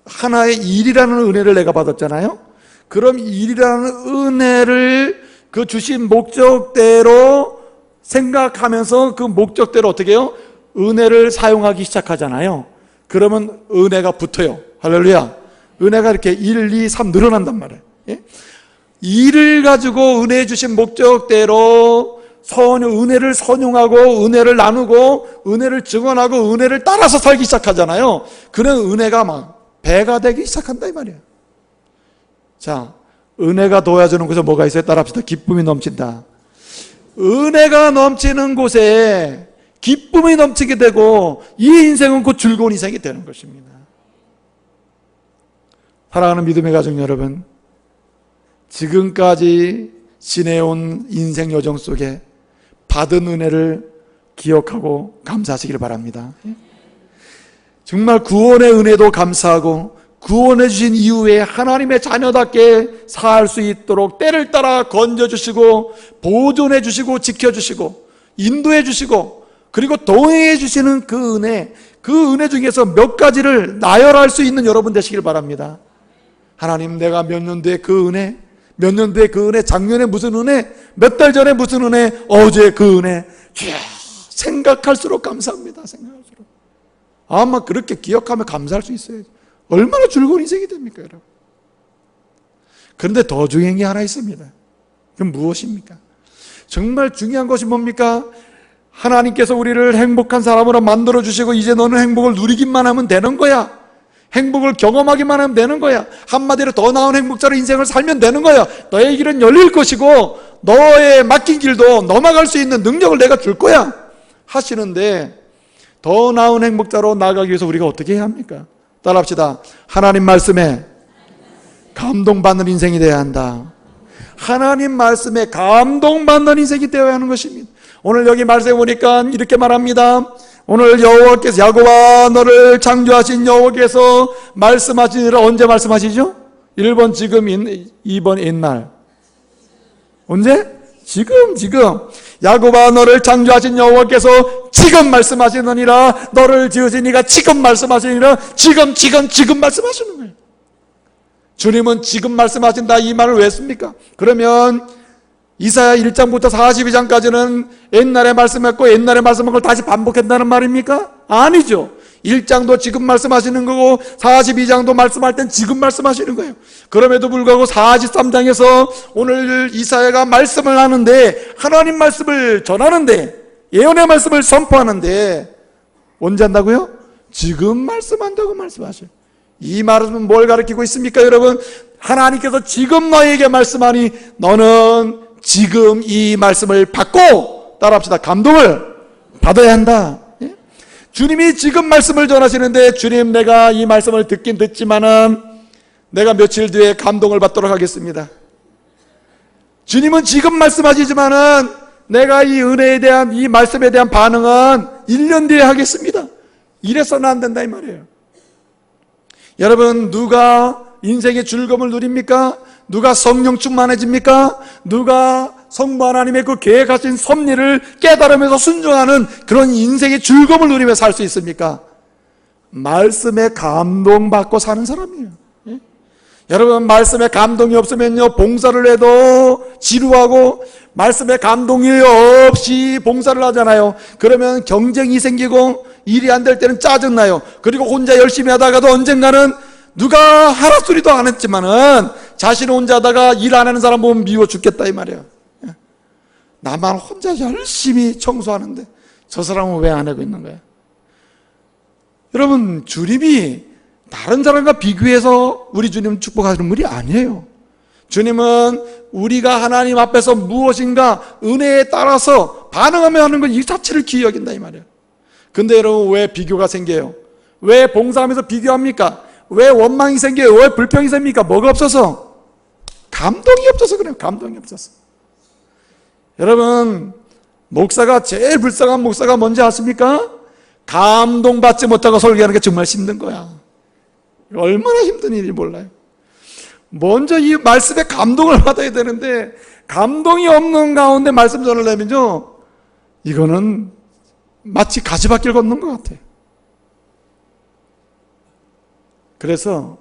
하나의 일이라는 은혜를 내가 받았잖아요. 그럼 일이라는 은혜를 그 주신 목적대로 생각하면서 그 목적대로 어떻게 해요? 은혜를 사용하기 시작하잖아요. 그러면 은혜가 붙어요. 할렐루야. 은혜가 이렇게 1, 2, 3 늘어난단 말이에요. 예? 일을 가지고 은혜 주신 목적대로 은혜를 선용하고 은혜를 나누고 은혜를 증언하고 은혜를 따라서 살기 시작하잖아요. 그런 은혜가 막 배가 되기 시작한다 이 말이에요. 자, 은혜가 도와주는 곳에 뭐가 있어요? 따라합시다. 기쁨이 넘친다. 은혜가 넘치는 곳에 기쁨이 넘치게 되고 이 인생은 곧 즐거운 인생이 되는 것입니다. 사랑하는 믿음의 가족 여러분, 지금까지 지내온 인생 여정 속에 받은 은혜를 기억하고 감사하시길 바랍니다. 정말 구원의 은혜도 감사하고 구원해 주신 이후에 하나님의 자녀답게 살 수 있도록 때를 따라 건져주시고 보존해 주시고 지켜주시고 인도해 주시고 그리고 동행해 주시는 그 은혜 중에서 몇 가지를 나열할 수 있는 여러분 되시길 바랍니다. 하나님, 내가 몇 년도에 그 은혜, 몇 년도에 그 은혜, 작년에 무슨 은혜, 몇 달 전에 무슨 은혜, 어제 그 은혜, 생각할수록 감사합니다. 생각할수록. 아마 그렇게 기억하면 감사할 수 있어요. 얼마나 즐거운 인생이 됩니까, 여러분? 그런데 더 중요한 게 하나 있습니다. 그건 무엇입니까? 정말 중요한 것이 뭡니까? 하나님께서 우리를 행복한 사람으로 만들어주시고 이제 너는 행복을 누리기만 하면 되는 거야. 행복을 경험하기만 하면 되는 거야. 한마디로 더 나은 행복자로 인생을 살면 되는 거야. 너의 길은 열릴 것이고 너의 막힌 길도 넘어갈 수 있는 능력을 내가 줄 거야 하시는데, 더 나은 행복자로 나아가기 위해서 우리가 어떻게 해야 합니까? 따라합시다. 하나님 말씀에 감동받는 인생이 되어야 한다. 하나님 말씀에 감동받는 인생이 되어야 하는 것입니다. 오늘 여기 말씀해 보니까 이렇게 말합니다. 오늘 여호와께서, 야곱아 너를 창조하신 여호와께서 말씀하시니라. 언제 말씀하시죠? 1번 지금, 2번 옛날. 언제? 지금. 야곱아 너를 창조하신 여호와께서 지금 말씀하시느니라. 너를 지으신 이가 지금 말씀하시니라. 지금 말씀하시는 거예요. 주님은 지금 말씀하신다 이 말을 왜 했습니까? 그러면 이사야 1장부터 42장까지는 옛날에 말씀했고 옛날에 말씀한 걸 다시 반복한다는 말입니까? 아니죠. 1장도 지금 말씀하시는 거고 42장도 말씀할 땐 지금 말씀하시는 거예요. 그럼에도 불구하고 43장에서 오늘 이사야가 말씀을 하는데, 하나님 말씀을 전하는데, 예언의 말씀을 선포하는데 언제 한다고요? 지금 말씀한다고 말씀하셔요. 이 말은 뭘 가르치고 있습니까, 여러분? 하나님께서 지금 너에게 말씀하니 너는 지금 이 말씀을 받고, 따라합시다, 감동을 받아야 한다. 예? 주님이 지금 말씀을 전하시는데, 주님 내가 이 말씀을 듣긴 듣지만은 내가 며칠 뒤에 감동을 받도록 하겠습니다. 주님은 지금 말씀하시지만은 내가 이 은혜에 대한, 이 말씀에 대한 반응은 1년 뒤에 하겠습니다. 이래서는 안 된다 이 말이에요. 여러분, 누가 인생의 즐거움을 누립니까? 누가 성령 충만해집니까? 누가 성부 하나님의 그 계획하신 섭리를 깨달으면서 순종하는 그런 인생의 즐거움을 누리며 살 수 있습니까? 말씀에 감동받고 사는 사람이에요. 예? 여러분, 말씀에 감동이 없으면요, 봉사를 해도 지루하고, 말씀에 감동이 없이 봉사를 하잖아요. 그러면 경쟁이 생기고 일이 안 될 때는 짜증나요. 그리고 혼자 열심히 하다가도 언젠가는 누가 하라 소리도 안 했지만은 자신 혼자 하다가 일 안 하는 사람 보면 미워 죽겠다 이 말이에요. 나만 혼자 열심히 청소하는데 저 사람은 왜 안 하고 있는 거야? 여러분, 주님이 다른 사람과 비교해서 우리 주님 축복하시는 분이 아니에요. 주님은 우리가 하나님 앞에서 무엇인가 은혜에 따라서 반응하며 하는 것 이 자체를 귀히 여긴다 이 말이에요. 근데 여러분, 왜 비교가 생겨요? 왜 봉사하면서 비교합니까? 왜 원망이 생겨요? 왜 불평이 생깁니까? 뭐가 없어서? 감동이 없어서 그래요. 감동이 없어서. 여러분, 목사가 제일 불쌍한 목사가 뭔지 아십니까? 감동받지 못하고 설교하는 게 정말 힘든 거야. 얼마나 힘든 일인지 몰라요. 먼저 이 말씀에 감동을 받아야 되는데 감동이 없는 가운데 말씀 전하려면요, 이거는 마치 가시밭길 걷는 것 같아요. 그래서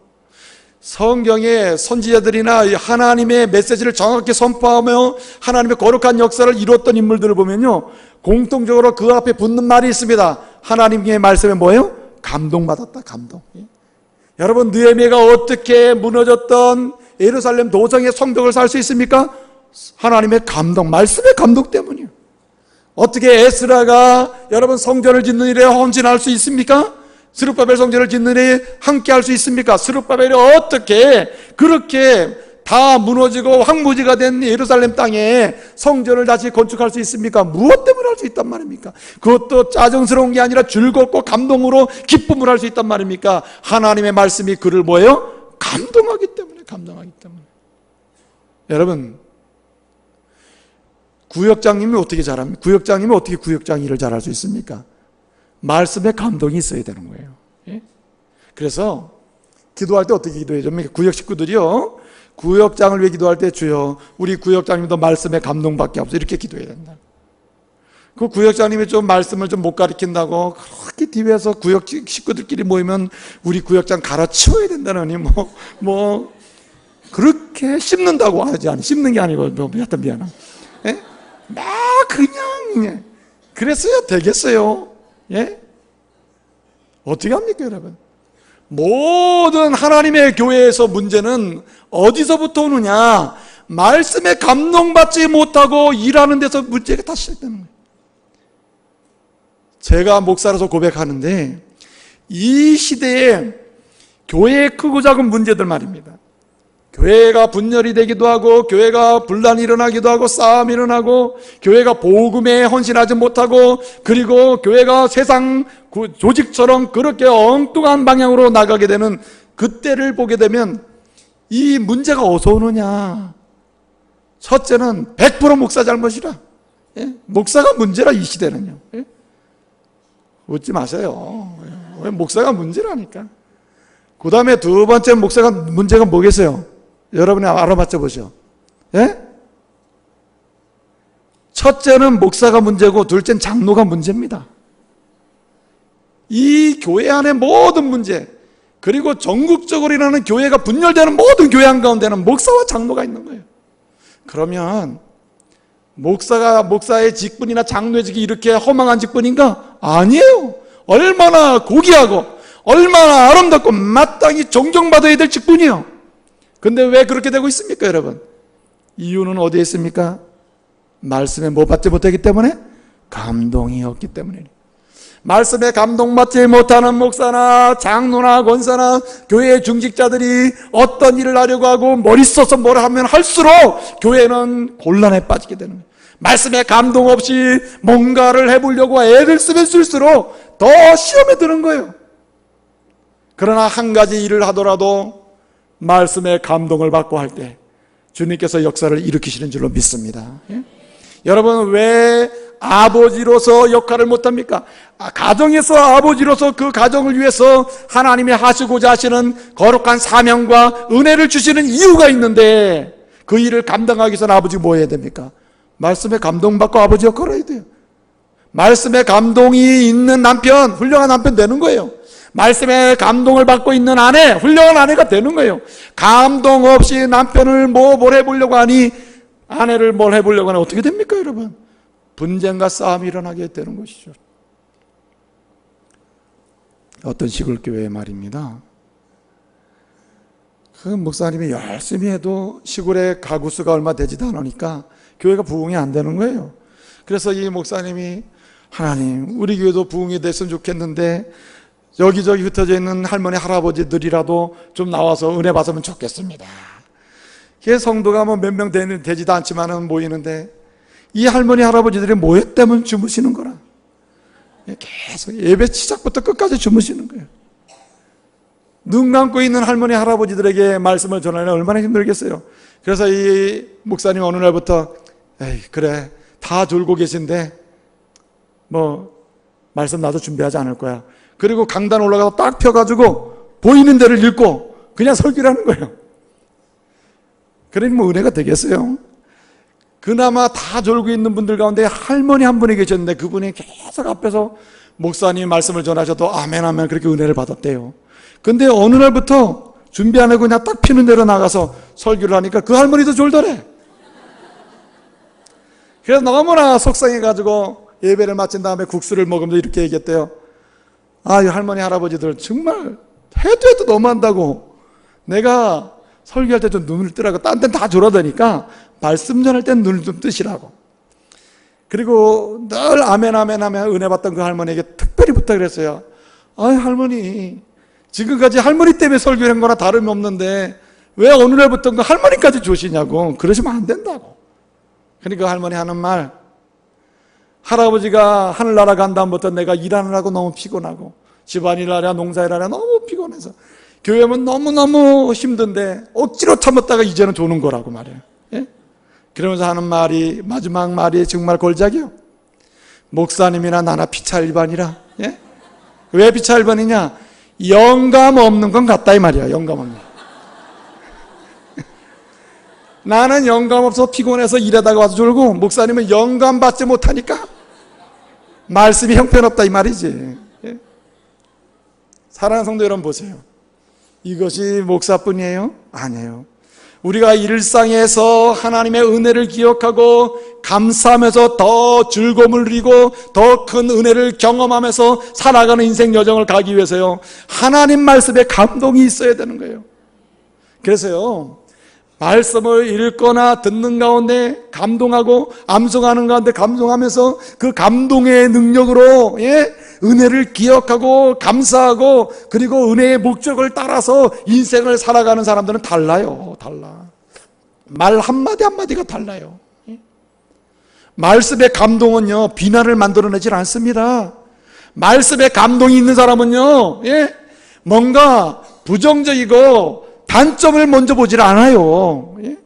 성경의 선지자들이나 하나님의 메시지를 정확히 선포하며 하나님의 거룩한 역사를 이루었던 인물들을 보면요, 공통적으로 그 앞에 붙는 말이 있습니다. 하나님의 말씀에 뭐예요? 감동받았다. 감동. 여러분, 느헤미야가 어떻게 무너졌던 예루살렘 도성의 성벽을 살 수 있습니까? 하나님의 감동, 말씀의 감동 때문이에요. 어떻게 에스라가 여러분 성전을 짓는 일에 헌신할 수 있습니까? 스룹바벨 성전을 짓는 일에 함께 할 수 있습니까? 스룹바벨이 어떻게 그렇게 다 무너지고 황무지가 된 예루살렘 땅에 성전을 다시 건축할 수 있습니까? 무엇 때문에 할 수 있단 말입니까? 그것도 짜증스러운 게 아니라 즐겁고 감동으로 기쁨을 할 수 있단 말입니까? 하나님의 말씀이 그를 뭐예요? 감동하기 때문에. 감동하기 때문에. 여러분, 구역장님이 어떻게 잘합니까? 구역장님이 어떻게 구역장 일을 잘할 수 있습니까? 말씀에 감동이 있어야 되는 거예요. 예? 그래서 기도할 때 어떻게 기도해야 됩니까? 구역 식구들이요, 구역장을 위해 기도할 때 주여 우리 구역장님도 말씀에 감동받게 하옵소서 이렇게 기도해야 된다. 그 구역장님이 좀 말씀을 좀 못 가르친다고 그렇게 뒤에서 구역 식구들끼리 모이면 우리 구역장 갈아치워야 된다느니 그렇게 씹는다고 하지 않아. 씹는 게 아니고 하여튼 미안함. 예? 막 그냥 그랬어요? 되겠어요? 예? 어떻게 합니까 여러분? 모든 하나님의 교회에서 문제는 어디서부터 오느냐? 말씀에 감동받지 못하고 일하는 데서 문제가 다 시작되는 거예요. 제가 목사로서 고백하는데 이 시대에 교회의 크고 작은 문제들 말입니다. 교회가 분열이 되기도 하고 교회가 분란이 일어나기도 하고 싸움이 일어나고 교회가 복음에 헌신하지 못하고 그리고 교회가 세상 조직처럼 그렇게 엉뚱한 방향으로 나가게 되는 그때를 보게 되면 이 문제가 어디서 오느냐? 첫째는 100% 목사 잘못이라. 예? 목사가 문제라 이 시대는요. 예? 웃지 마세요. 왜 목사가 문제라니까. 그 다음에 두 번째 문제가 뭐겠어요? 여러분이 알아맞혀 보죠. 예? 첫째는 목사가 문제고 둘째는 장로가 문제입니다. 이 교회 안의 모든 문제, 그리고 전국적으로 일어나는 교회가 분열되는 모든 교회 한가운데는 목사와 장로가 있는 거예요. 그러면 목사의 직분이나 장로의 직이 이렇게 허망한 직분인가? 아니에요. 얼마나 고귀하고 얼마나 아름답고 마땅히 존경받아야 될 직분이에요. 근데 왜 그렇게 되고 있습니까 여러분? 이유는 어디에 있습니까? 말씀에 뭐 받지 못하기 때문에? 감동이 없기 때문이에요. 말씀에 감동받지 못하는 목사나 장로나 권사나 교회의 중직자들이 어떤 일을 하려고 하고 머리 써서 뭘 하면 할수록 교회는 곤란에 빠지게 되는 거예요. 말씀에 감동 없이 뭔가를 해보려고 애를 쓰면 쓸수록 더 시험에 드는 거예요. 그러나 한 가지 일을 하더라도 말씀에 감동을 받고 할 때 주님께서 역사를 일으키시는 줄로 믿습니다. 예? 여러분 왜 아버지로서 역할을 못합니까? 가정에서 아버지로서 그 가정을 위해서 하나님이 하시고자 하시는 거룩한 사명과 은혜를 주시는 이유가 있는데 그 일을 감당하기 위해서는 아버지가 뭐 해야 됩니까? 말씀에 감동받고 아버지 역할을 해야 돼요. 말씀에 감동이 있는 남편, 훌륭한 남편 되는 거예요. 말씀에 감동을 받고 있는 아내, 훌륭한 아내가 되는 거예요. 감동 없이 남편을 뭘 해보려고 하니, 아내를 뭘 해보려고 하니 어떻게 됩니까 여러분? 분쟁과 싸움이 일어나게 되는 것이죠. 어떤 시골 교회 말입니다. 그 목사님이 열심히 해도 시골에 가구 수가 얼마 되지도 않으니까 교회가 부흥이 안 되는 거예요. 그래서 이 목사님이 하나님 우리 교회도 부흥이 됐으면 좋겠는데 여기저기 흩어져 있는 할머니 할아버지들이라도 좀 나와서 은혜 받으면 좋겠습니다. 이게 성도가 뭐 몇 명 되지도 않지만은 모이는데 이 할머니 할아버지들이 뭐 때문에 주무시는 거라. 계속 예배 시작부터 끝까지 주무시는 거예요. 눈 감고 있는 할머니 할아버지들에게 말씀을 전하려면 얼마나 힘들겠어요. 그래서 이 목사님 어느 날부터 에이 그래 다 졸고 계신데 뭐 말씀 나도 준비하지 않을 거야. 그리고 강단 올라가서 딱 펴가지고 보이는 데를 읽고 그냥 설교를 하는 거예요. 그러니 뭐 은혜가 되겠어요. 그나마 다 졸고 있는 분들 가운데 할머니 한 분이 계셨는데 그분이 계속 앞에서 목사님 말씀을 전하셔도 아멘 아멘 그렇게 은혜를 받았대요. 근데 어느 날부터 준비 안 하고 그냥 딱 피는 대로 나가서 설교를 하니까 그 할머니도 졸더래. 그래서 너무나 속상해가지고 예배를 마친 다음에 국수를 먹으면서 이렇게 얘기했대요. 아, 이 할머니 할아버지들 정말 해도 너무한다고. 내가 설교할 때 좀 눈을 뜨라고. 딴 데는 다 졸아대니까 말씀 전할 땐 눈을 좀 뜨시라고. 그리고 늘 아멘 아멘 하면 은혜 받던 그 할머니에게 특별히 부탁을 했어요. 아, 할머니 지금까지 할머니 때문에 설교한 거나 다름이 없는데 왜 어느 날부터 그 할머니까지 조시냐고. 그러시면 안 된다고. 그러니까 그 할머니 하는 말, 할아버지가 하늘나라 간 다음부터 내가 일하느라고 너무 피곤하고 집안일 하랴 농사일 하랴 너무 피곤해서 교회면 너무너무 힘든데 억지로 참았다가 이제는 조는 거라고 말해요. 예? 그러면서 하는 말이 마지막 말이 정말 골작이요. 목사님이나 나나 피차 일반이라. 예? 왜 피차 일반이냐? 영감 없는 건 같다 이 말이야. 영감 없는. 나는 영감 없어 피곤해서 일하다가 와서 졸고, 목사님은 영감 받지 못하니까 말씀이 형편없다 이 말이지. 예? 사랑하는 성도 여러분 보세요. 이것이 목사뿐이에요? 아니에요. 우리가 일상에서 하나님의 은혜를 기억하고 감사하면서 더 즐거움을 누리고 더 큰 은혜를 경험하면서 살아가는 인생 여정을 가기 위해서요, 하나님 말씀에 감동이 있어야 되는 거예요. 그래서요, 말씀을 읽거나 듣는 가운데 감동하고 암송하는 가운데 감동하면서 그 감동의 능력으로, 예? 은혜를 기억하고 감사하고 그리고 은혜의 목적을 따라서 인생을 살아가는 사람들은 달라요. 달라. 말 한마디 한마디가 달라요. 예? 말씀의 감동은요, 비난을 만들어내질 않습니다. 말씀의 감동이 있는 사람은요, 예? 뭔가 부정적이고 단점을 먼저 보질 않아요. 예?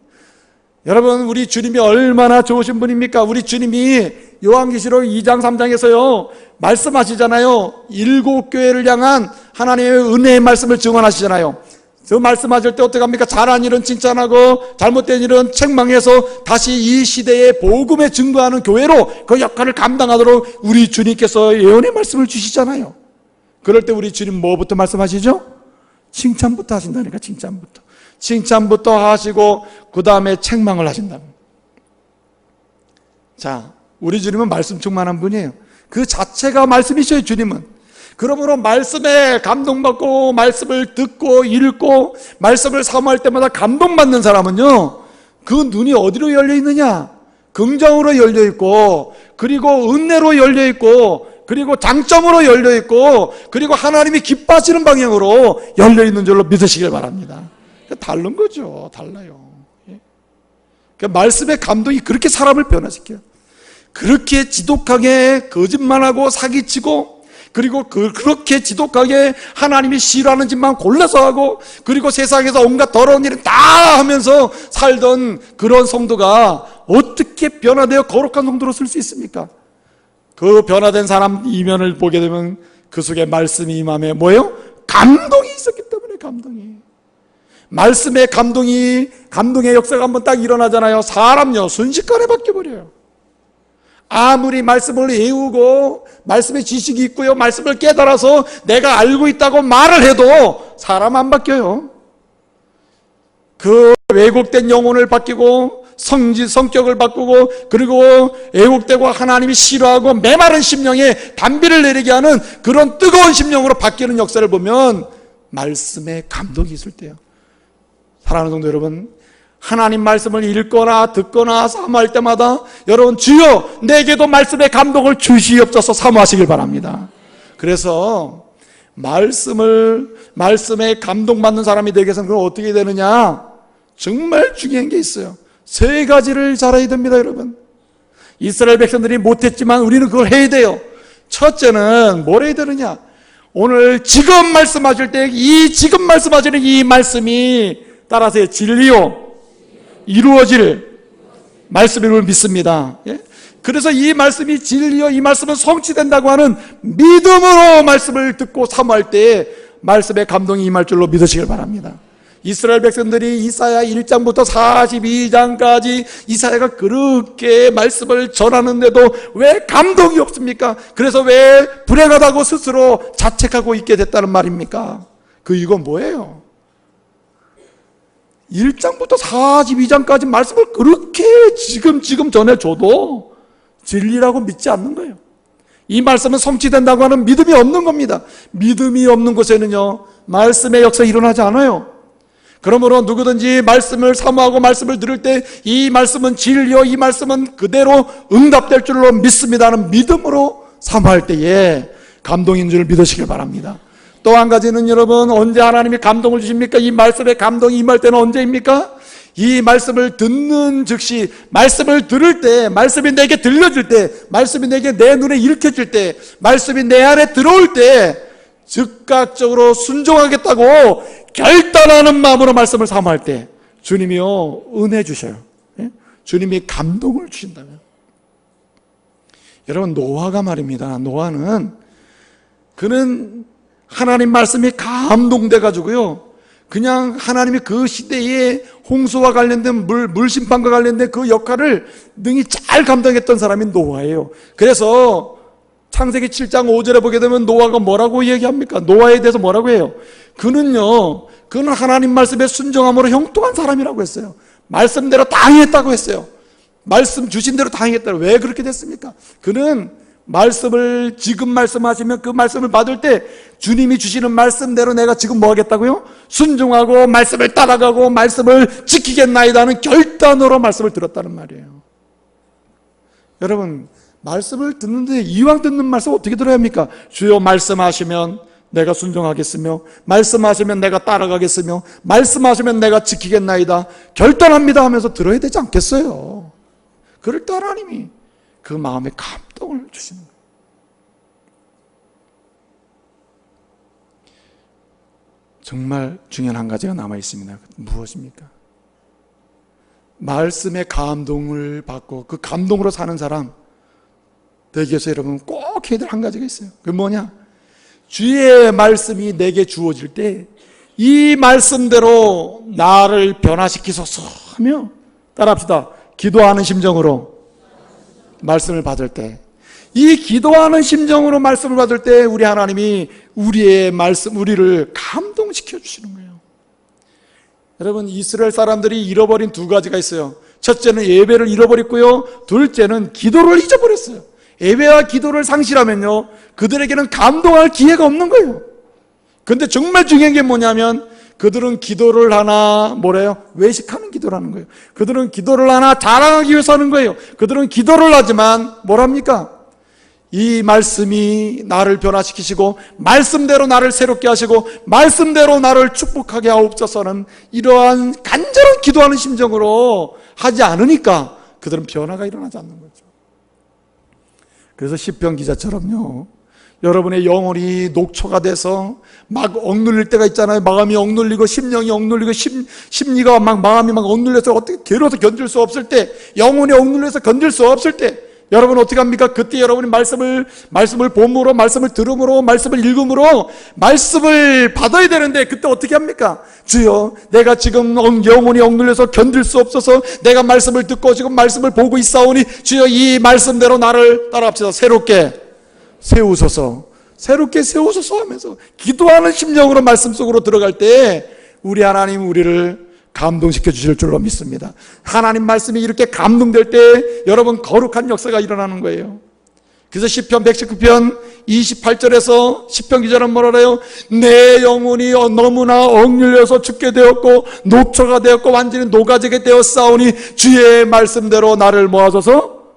여러분, 우리 주님이 얼마나 좋으신 분입니까? 우리 주님이 요한계시록 2장 3장에서요 말씀하시잖아요. 7교회를 향한 하나님의 은혜의 말씀을 증언하시잖아요. 그 말씀하실 때 어떻게 합니까? 잘한 일은 칭찬하고 잘못된 일은 책망해서 다시 이 시대의 복음에 증거하는 교회로 그 역할을 감당하도록 우리 주님께서 예언의 말씀을 주시잖아요. 그럴 때 우리 주님 뭐부터 말씀하시죠? 칭찬부터 하신다니까. 칭찬부터 하시고 그 다음에 책망을 하신다. 자, 우리 주님은 말씀 충만한 분이에요. 그 자체가 말씀이셔요. 주님은. 그러므로 말씀에 감동받고 말씀을 듣고 읽고 말씀을 사모할 때마다 감동받는 사람은요, 그 눈이 어디로 열려 있느냐? 긍정으로 열려 있고, 그리고 은혜로 열려 있고, 그리고 장점으로 열려 있고, 그리고 하나님이 기뻐하시는 방향으로 열려 있는 줄로 믿으시길 바랍니다. 다른 거죠. 달라요. 말씀의 감동이 그렇게 사람을 변화시켜요. 그렇게 지독하게 거짓말하고 사기치고, 그리고 그렇게 지독하게 하나님이 싫어하는 짓만 골라서 하고, 그리고 세상에서 온갖 더러운 일을 다 하면서 살던 그런 성도가 어떻게 변화되어 거룩한 성도로 쓸 수 있습니까? 그 변화된 사람 이면을 보게 되면 그 속에 말씀이 임함에 뭐예요? 감동이 있었기 때문에. 감동이. 말씀의 감동의 역사가 한번 딱 일어나잖아요. 사람요, 순식간에 바뀌어버려요. 아무리 말씀을 외우고 말씀의 지식이 있고요, 말씀을 깨달아서 내가 알고 있다고 말을 해도 사람 안 바뀌어요. 그 왜곡된 영혼을 바뀌고 성격을 바꾸고, 그리고 애국되고 하나님이 싫어하고 메마른 심령에 단비를 내리게 하는 그런 뜨거운 심령으로 바뀌는 역사를 보면 말씀에 감동이 있을 때요. 사랑하는 성도 여러분, 하나님 말씀을 읽거나 듣거나 사모할 때마다 여러분, 주여 내게도 말씀의 감동을 주시옵소서 사모하시길 바랍니다. 그래서 말씀에 감동받는 사람이 되기 위해서는 그럼 어떻게 되느냐? 정말 중요한 게 있어요. 3가지를 잘해야 됩니다. 여러분, 이스라엘 백성들이 못했지만 우리는 그걸 해야 돼요. 첫째는 뭘 해야 되느냐? 오늘 지금 말씀하실 때 지금 말씀하시는 이 말씀이 따라서 진리요 이루어질 말씀임을 믿습니다. 예? 그래서 이 말씀이 진리요, 이 말씀은 성취된다고 하는 믿음으로 말씀을 듣고 사모할 때 말씀의 감동이 임할 줄로 믿으시길 바랍니다. 이스라엘 백성들이 이사야 1장부터 42장까지 이사야가 그렇게 말씀을 전하는데도 왜 감동이 없습니까? 그래서 왜 불행하다고 스스로 자책하고 있게 됐다는 말입니까? 이건 뭐예요? 1장부터 42장까지 말씀을 그렇게 지금 전해줘도 진리라고 믿지 않는 거예요. 이 말씀은 성취된다고 하는 믿음이 없는 겁니다. 믿음이 없는 곳에는요, 말씀의 역사 일어나지 않아요. 그러므로 누구든지 말씀을 사모하고 말씀을 들을 때 이 말씀은 진리요, 이 말씀은 그대로 응답될 줄로 믿습니다는 믿음으로 사모할 때에 감동인 줄 믿으시길 바랍니다. 또 한 가지는 여러분, 언제 하나님이 감동을 주십니까? 이 말씀에 감동이 임할 때는 언제입니까? 이 말씀을 듣는 즉시, 말씀을 들을 때, 말씀이 내게 들려줄 때, 말씀이 내게 내 눈에 읽혀질 때, 말씀이 내 안에 들어올 때 즉각적으로 순종하겠다고 결단하는 마음으로 말씀을 사모할 때 주님이요 은혜 주셔요. 예? 주님이 감동을 주신다면. 여러분, 노아가 말입니다. 노아는 그는 하나님 말씀이 감동돼 가지고요, 그냥 하나님이 그 시대에 홍수와 관련된 물심판과 관련된 그 역할을 능히 잘 감당했던 사람이 노아예요. 그래서 창세기 7장 5절에 보게 되면 노아가 뭐라고 얘기합니까? 노아에 대해서 뭐라고 해요? 그는 하나님 말씀에 순종함으로 형통한 사람이라고 했어요. 말씀대로 다 행했다고 했어요. 말씀 주신 대로 다 행했다고. 왜 그렇게 됐습니까? 그는 말씀을 지금 말씀하시면 그 말씀을 받을 때 주님이 주시는 말씀대로 내가 지금 뭐 하겠다고요? 순종하고 말씀을 따라가고 말씀을 지키겠나이다는 결단으로 말씀을 들었다는 말이에요. 여러분, 말씀을 듣는데 이왕 듣는 말씀 어떻게 들어야 합니까? 주여 말씀하시면 내가 순종하겠으며 말씀하시면 내가 따라가겠으며 말씀하시면 내가 지키겠나이다 결단합니다 하면서 들어야 되지 않겠어요? 그럴 때 하나님이 그 마음에 감동을 주시는 거예요. 정말 중요한 한 가지가 남아 있습니다. 무엇입니까? 말씀의 감동을 받고 그 감동으로 사는 사람 되기 위해서 여러분 꼭 해야 될 한 가지가 있어요. 그게 뭐냐? 주의 말씀이 내게 주어질 때 이 말씀대로 나를 변화시키소서 하며, 따라합시다, 기도하는 심정으로 말씀을 받을 때, 이 기도하는 심정으로 말씀을 받을 때 우리 하나님이 우리를 감동시켜 주시는 거예요. 여러분, 이스라엘 사람들이 잃어버린 두 가지가 있어요. 첫째는 예배를 잃어버렸고요, 둘째는 기도를 잊어버렸어요. 예배와 기도를 상실하면요, 그들에게는 감동할 기회가 없는 거예요. 그런데 정말 중요한 게 뭐냐면, 그들은 기도를 하나 외식하는 기도라는 거예요. 그들은 기도를 하나 자랑하기 위해서 하는 거예요. 그들은 기도를 하지만 뭐랍니까? 이 말씀이 나를 변화시키시고 말씀대로 나를 새롭게 하시고 말씀대로 나를 축복하게 하옵소서는 이러한 간절한 기도하는 심정으로 하지 않으니까 그들은 변화가 일어나지 않는 거죠. 그래서 시편 기자처럼요, 여러분의 영혼이 녹초가 돼서 막 억눌릴 때가 있잖아요. 마음이 억눌리고 심령이 억눌리고 심리가 마음이 억눌려서 어떻게 괴로워서 견딜 수 없을 때, 영혼이 억눌려서 견딜 수 없을 때 여러분 어떻게 합니까? 그때 여러분이 말씀을 봄으로, 말씀을 들음으로, 말씀을 읽음으로 말씀을 받아야 되는데 그때 어떻게 합니까? 주여, 내가 지금 영혼이 억눌려서 견딜 수 없어서 내가 말씀을 듣고 지금 말씀을 보고 있사오니 주여 이 말씀대로 나를, 따라합시다, 새롭게 세우소서, 새롭게 세우소서 하면서 기도하는 심정으로 말씀 속으로 들어갈 때 우리 하나님 우리를 감동시켜 주실 줄로 믿습니다. 하나님 말씀이 이렇게 감동될 때 여러분 거룩한 역사가 일어나는 거예요. 그래서 시편 119편 28절에서 시편 기자는 뭐라 그래요? 내 영혼이 너무나 억눌려서 죽게 되었고 녹초가 되었고 완전히 녹아지게 되었사오니 주의 말씀대로 나를 모아줘서,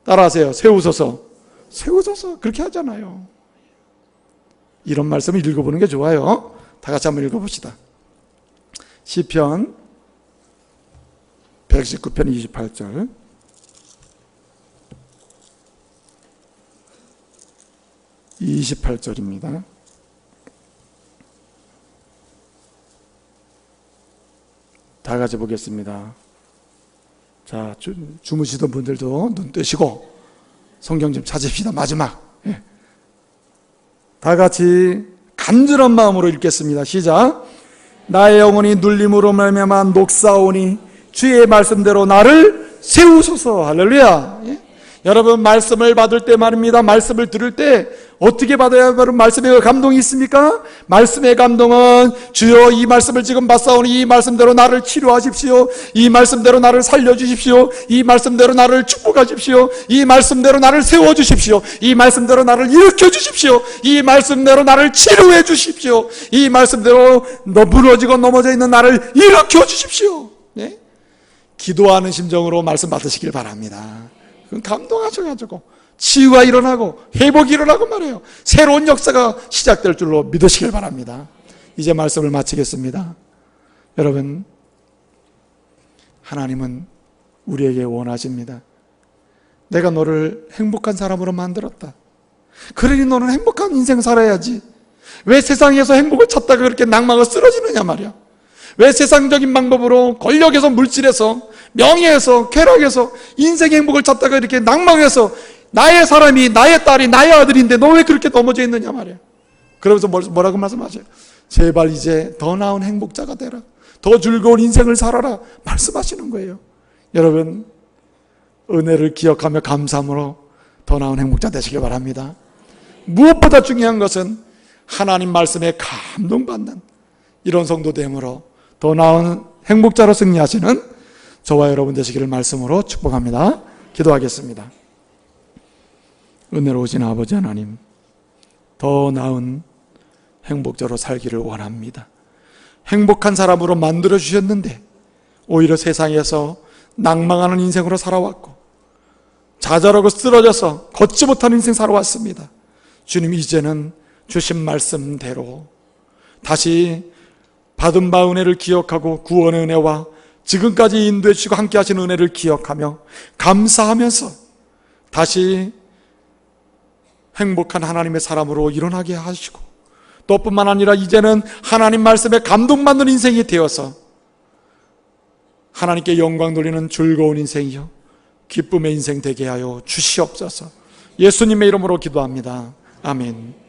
따라하세요, 세우소서. 세우소서, 그렇게 하잖아요. 이런 말씀을 읽어보는 게 좋아요. 다 같이 한번 읽어봅시다. 시편 119편 28절. (28절입니다) 다 같이 보겠습니다. 자, 주무시던 분들도 눈 뜨시고 성경 좀 찾읍시다. 마지막. 다 같이 간절한 마음으로 읽겠습니다. 시작. 나의 영혼이 눌림으로 말미암아 녹사오니 주의 말씀대로 나를 세우소서. 할렐루야. 여러분, 말씀을 받을 때 말입니다, 말씀을 들을 때 어떻게 받아야 바로 말씀의 감동이 있습니까? 말씀의 감동은 주여 이 말씀을 지금 받사오니 이 말씀대로 나를 치료하십시오, 이 말씀대로 나를 살려주십시오, 이 말씀대로 나를 축복하십시오, 이 말씀대로 나를 세워주십시오, 이 말씀대로 나를 일으켜주십시오, 이 말씀대로 나를 치료해 주십시오, 이 말씀대로 무너지고 넘어져 있는 나를 일으켜주십시오. 네? 기도하는 심정으로 말씀 받으시길 바랍니다. 감동하셔가지고 치유가 일어나고 회복이 일어나고 말이에요. 새로운 역사가 시작될 줄로 믿으시길 바랍니다. 이제 말씀을 마치겠습니다. 여러분, 하나님은 우리에게 원하십니다. 내가 너를 행복한 사람으로 만들었다. 그러니 너는 행복한 인생 살아야지. 왜 세상에서 행복을 찾다가 그렇게 낭망을 쓰러지느냐 말이야. 왜 세상적인 방법으로, 권력에서, 물질에서, 명예에서, 쾌락에서 인생의 행복을 찾다가 이렇게 낭망해서 나의 사람이, 나의 딸이, 나의 아들인데 너 왜 그렇게 넘어져 있느냐 말이야. 그러면서 뭐라고 말씀하세요? 제발 이제 더 나은 행복자가 되라, 더 즐거운 인생을 살아라 말씀하시는 거예요. 여러분, 은혜를 기억하며 감사함으로 더 나은 행복자 되시길 바랍니다. 무엇보다 중요한 것은 하나님 말씀에 감동받는 이런 성도됨으로 더 나은 행복자로 승리하시는 저와 여러분 되시기를 말씀으로 축복합니다. 기도하겠습니다. 은혜로우신 아버지 하나님, 더 나은 행복자로 살기를 원합니다. 행복한 사람으로 만들어 주셨는데 오히려 세상에서 낭망하는 인생으로 살아왔고 좌절하고 쓰러져서 걷지 못하는 인생 살아왔습니다. 주님, 이제는 주신 말씀대로 다시 받은 바 은혜를 기억하고 구원의 은혜와 지금까지 인도해 주시고 함께 하신 은혜를 기억하며 감사하면서 다시 행복한 하나님의 사람으로 일어나게 하시고, 또 뿐만 아니라 이제는 하나님 말씀에 감동받는 인생이 되어서 하나님께 영광 돌리는 즐거운 인생이요 기쁨의 인생 되게 하여 주시옵소서. 예수님의 이름으로 기도합니다. 아멘.